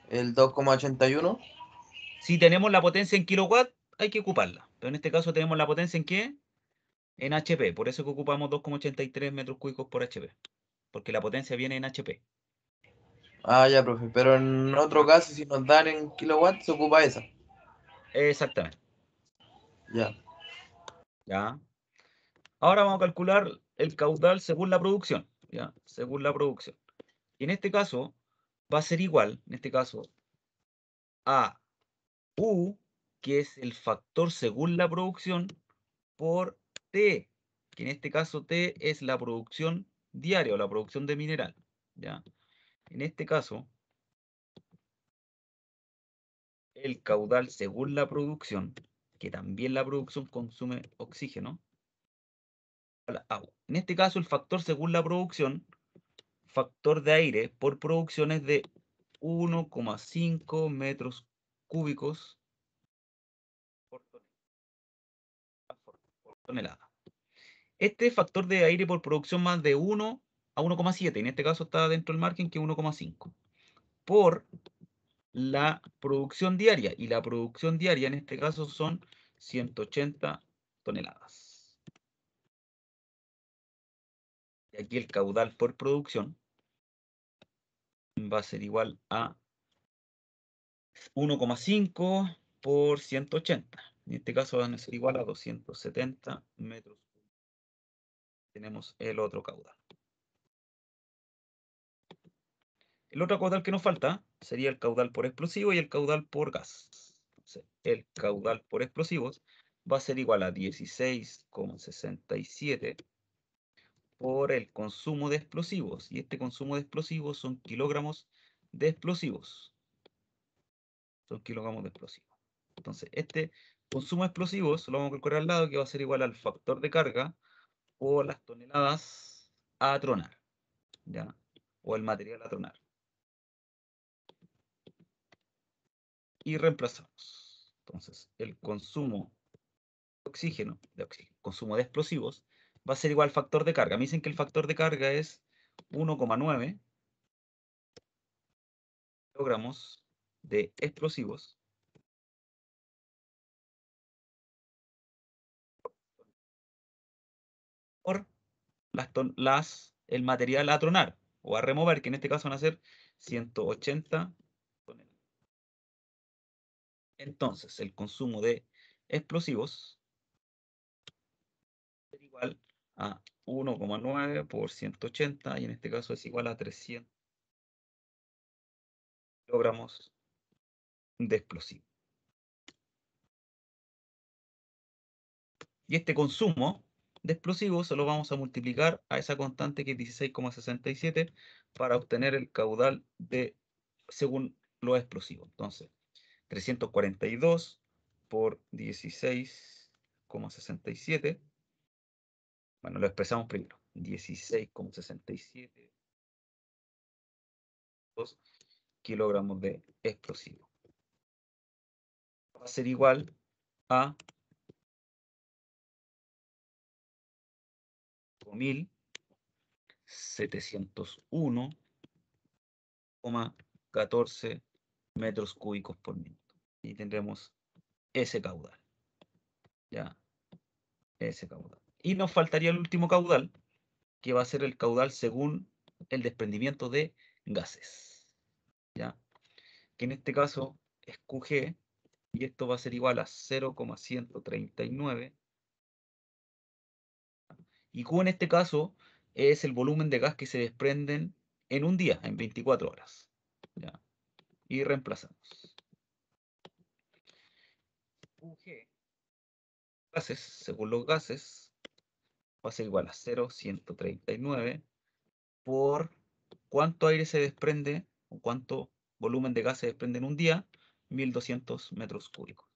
S2: El 2,81.
S1: Si tenemos la potencia en kilowatt, hay que ocuparla. Pero en este caso tenemos la potencia en ¿qué? En HP. Por eso que ocupamos 2,83 metros cúbicos por HP. Porque la potencia viene en HP.
S2: Ah, ya, profe. Pero en otro caso, si nos dan en kilowatts, se ocupa esa.
S1: Exactamente.
S2: Ya.
S1: ¿Ya? Ahora vamos a calcular el caudal según la producción. ¿Ya? Según la producción. Y en este caso va a ser igual, en este caso, a U, que es el factor según la producción, por T, que en este caso T es la producción diaria o la producción de mineral. ¿Ya? En este caso, el caudal según la producción, que también la producción consume oxígeno, al agua. En este caso, el factor según la producción, factor de aire por producción es de 1,5 metros cúbicos por tonelada. Este factor de aire por producción más de 1 a 1,7, en este caso está dentro del margen que 1,5, por la producción diaria, y la producción diaria en este caso son 180 toneladas. Y aquí el caudal por producción va a ser igual a 1,5 por 180. En este caso van a ser igual a 270 metros. Tenemos el otro caudal. El otro caudal que nos falta sería el caudal por explosivo y el caudal por gas. Entonces, el caudal por explosivos va a ser igual a 16,67 por el consumo de explosivos. Y este consumo de explosivos son kilogramos de explosivos. Son kilogramos de explosivos. Entonces, este consumo de explosivos lo vamos a calcular al lado, que va a ser igual al factor de carga o las toneladas a tronar, ¿ya? O el material a tronar. Y reemplazamos. Entonces, el consumo de oxígeno, consumo de explosivos, va a ser igual al factor de carga. Me dicen que el factor de carga es 1,9 kilogramos de explosivos por el material a tronar o a remover, que en este caso van a ser 180 toneladas. Entonces, el consumo de explosivos es igual a 1,9 por 180, y en este caso es igual a 300 kilogramos de explosivos. Y este consumo de explosivos se lo vamos a multiplicar a esa constante que es 16,67 para obtener el caudal según los explosivos. Entonces, 342 por 16,67. Bueno, lo expresamos primero. 16,67 kilogramos de explosivo. Va a ser igual a 5.701,14 metros cúbicos por minuto. Y tendremos ese caudal. Ya, ese caudal. Y nos faltaría el último caudal, que va a ser el caudal según el desprendimiento de gases. ¿Ya? Que en este caso es QG, y esto va a ser igual a 0,139. Y Q en este caso es el volumen de gas que se desprenden en un día, en 24 horas. ¿Ya? Y reemplazamos. QG, gases, según los gases, va a ser igual a 0,139 por cuánto aire se desprende, o cuánto volumen de gas se desprende en un día, 1.200 metros cúbicos.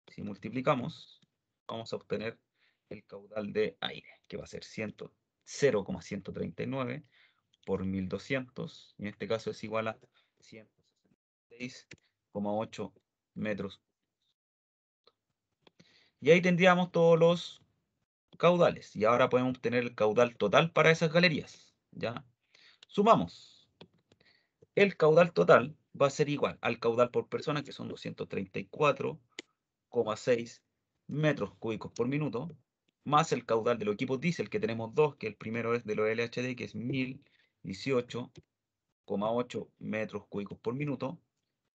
S1: Si multiplicamos, vamos a obtener el caudal de aire, que va a ser 0,139 por 1.200, y en este caso es igual a 166,8 metros. Y ahí tendríamos todos los caudales, y ahora podemos obtener el caudal total para esas galerías, ¿ya? Sumamos. El caudal total va a ser igual al caudal por persona, que son 234,6 metros cúbicos por minuto, más el caudal de los equipos diésel, que tenemos dos, que el primero es de los LHD, que es 1018,8 metros cúbicos por minuto,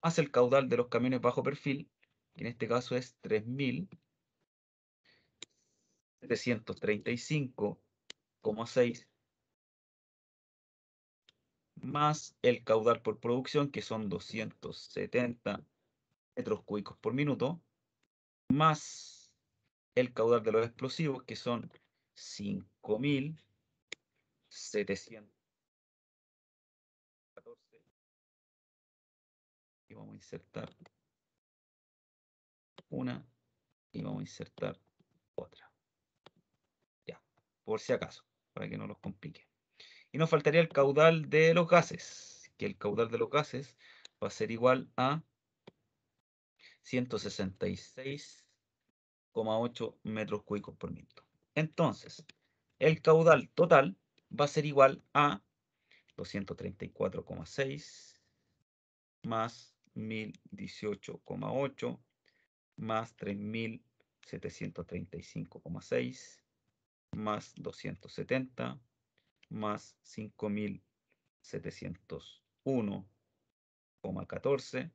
S1: más el caudal de los camiones bajo perfil, que en este caso es 3735,6, más el caudal por producción, que son 270 metros cúbicos por minuto, más el caudal de los explosivos, que son 5.714. Y vamos a insertar una y vamos a insertar otra. Ya, por si acaso, para que no los complique. Y nos faltaría el caudal de los gases, que el caudal de los gases va a ser igual a 166,8 metros cúbicos por minuto. Entonces, el caudal total va a ser igual a 234,6 más 1018,8 más 3735,6 más 270 más 5701,14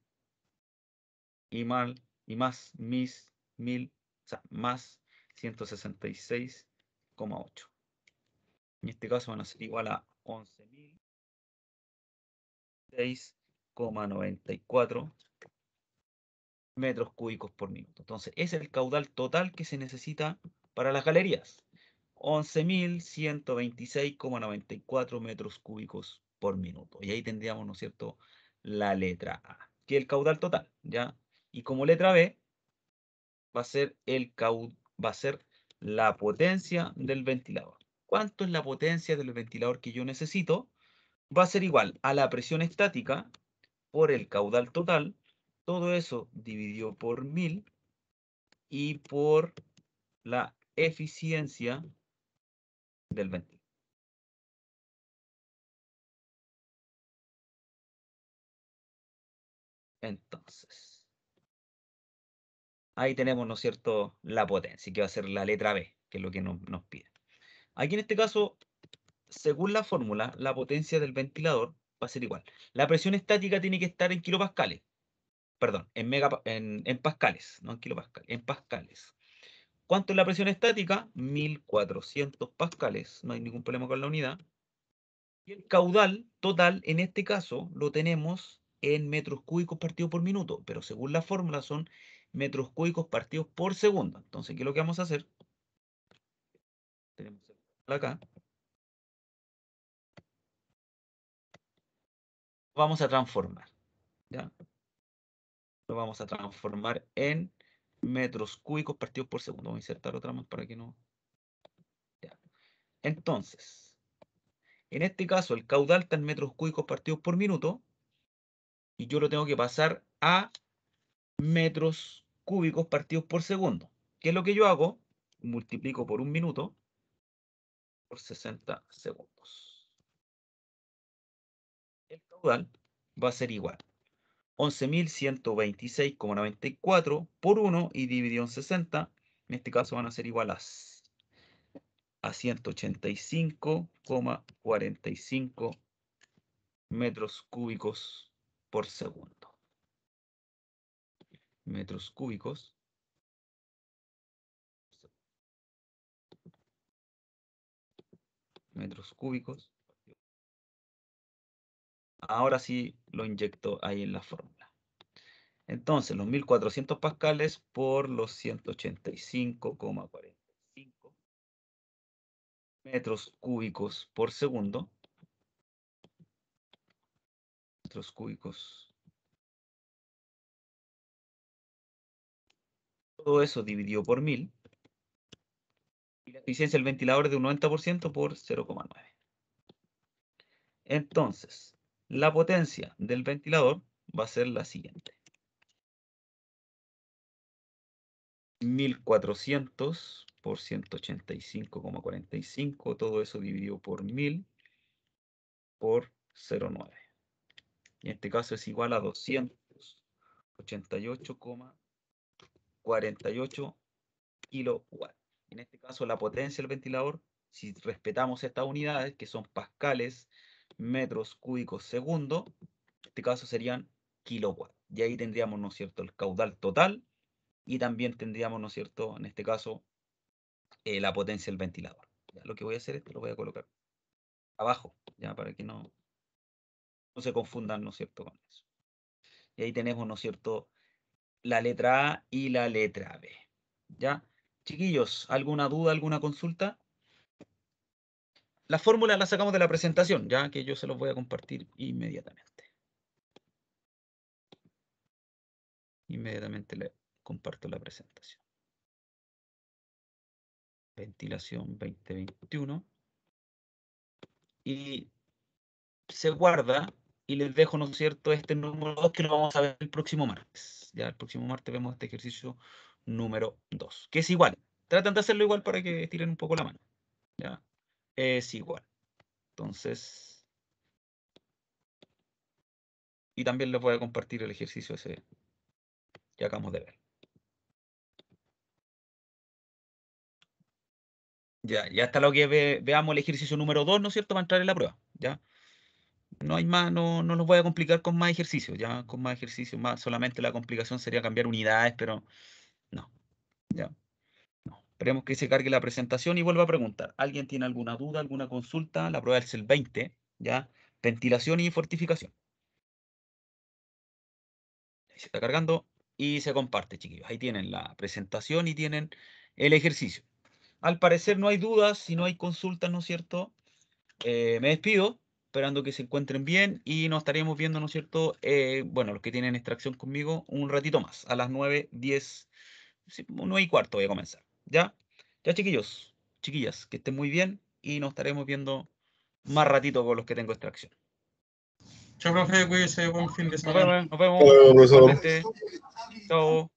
S1: y más mil, o sea, más 166,8. En este caso van a ser igual a 11.006,94 metros cúbicos por minuto. Entonces, ese es el caudal total que se necesita para las galerías. 11.126,94 metros cúbicos por minuto. Y ahí tendríamos, ¿no es cierto?, la letra A, que es el caudal total, ¿ya? Y como letra B va a ser la potencia del ventilador. ¿Cuánto es la potencia del ventilador que yo necesito? Va a ser igual a la presión estática por el caudal total, todo eso dividido por 1000 y por la eficiencia del ventilador. Entonces, ahí tenemos, ¿no es cierto?, la potencia, que va a ser la letra B, que es lo que nos pide. Aquí en este caso, según la fórmula, la potencia del ventilador va a ser igual. La presión estática tiene que estar en kilopascales. Perdón, en pascales, no en kilopascales, en pascales. ¿Cuánto es la presión estática? 1400 pascales, no hay ningún problema con la unidad. Y el caudal total, en este caso, lo tenemos en metros cúbicos partidos por minuto, pero según la fórmula son metros cúbicos partidos por segundo. Entonces, ¿qué es lo que vamos a hacer? Tenemos acá. Vamos a transformar, ¿ya? Lo vamos a transformar en metros cúbicos partidos por segundo. Vamos a insertar otra más para que no... Ya. Entonces, en este caso, el caudal está en metros cúbicos partidos por minuto y yo lo tengo que pasar a metros cúbicos partidos por segundo. ¿Qué es lo que yo hago? Multiplico por un minuto por 60 segundos. El caudal va a ser igual 11.126,94 por 1 y dividido en 60. En este caso van a ser igual a 185,45 metros cúbicos por segundo. Metros cúbicos. Metros cúbicos. Ahora sí lo inyecto ahí en la fórmula. Entonces, los 1400 pascales por los 185,45 metros cúbicos por segundo. Metros cúbicos. Todo eso dividido por 1000. Y la eficiencia del ventilador es de un 90% por 0,9. Entonces, la potencia del ventilador va a ser la siguiente. 1400 por 185,45, todo eso dividido por 1000, por 0,9. Y en este caso es igual a 288,48 kilowatts. En este caso la potencia del ventilador, si respetamos estas unidades, que son pascales, metros cúbicos segundo, en este caso serían kilowatts. Y ahí tendríamos, ¿no es cierto?, el caudal total, y también tendríamos, ¿no es cierto?, en este caso, la potencia del ventilador. Ya, lo que voy a hacer es que lo voy a colocar abajo, ya, para que no se confundan, ¿no es cierto?, con eso. Y ahí tenemos, ¿no es cierto?, la letra A y la letra B. ¿Ya? Chiquillos, ¿alguna duda, alguna consulta? La fórmula la sacamos de la presentación, ya que yo se los voy a compartir inmediatamente. Inmediatamente le comparto la presentación. Ventilación 2021. Y se guarda y les dejo, ¿no es cierto?, este número 2 que lo vamos a ver el próximo martes. Ya el próximo martes vemos este ejercicio número 2, que es igual. Tratan de hacerlo igual para que estiren un poco la mano. Ya, es igual. Entonces, y también les voy a compartir el ejercicio ese que acabamos de ver. Ya, y hasta lo que veamos el ejercicio número 2, ¿no es cierto?, va a entrar en la prueba. Ya, no hay más, no los voy a complicar con más ejercicios. Ya, con más ejercicios, más solamente la complicación sería cambiar unidades, pero no. Ya, no. Esperemos que se cargue la presentación y vuelva a preguntar. ¿Alguien tiene alguna duda, alguna consulta? La prueba es el 20, ya, ventilación y fortificación. Ahí se está cargando y se comparte, chiquillos. Ahí tienen la presentación y tienen el ejercicio. Al parecer no hay dudas y no hay consultas, ¿no es cierto? Me despido, esperando que se encuentren bien y nos estaremos viendo, ¿no es cierto? Bueno, los que tienen extracción conmigo, un ratito más, a las 9:10, 9:15 voy a comenzar. ¿Ya? Ya, chiquillos, chiquillas, que estén muy bien y nos estaremos viendo más ratito con los que tengo extracción.
S4: Chao, profe, cuídese, buen fin de
S1: Nos
S4: semana.
S1: vemos, nos vemos.
S5: Hasta luego, profesor.
S1: Igualmente. Chao.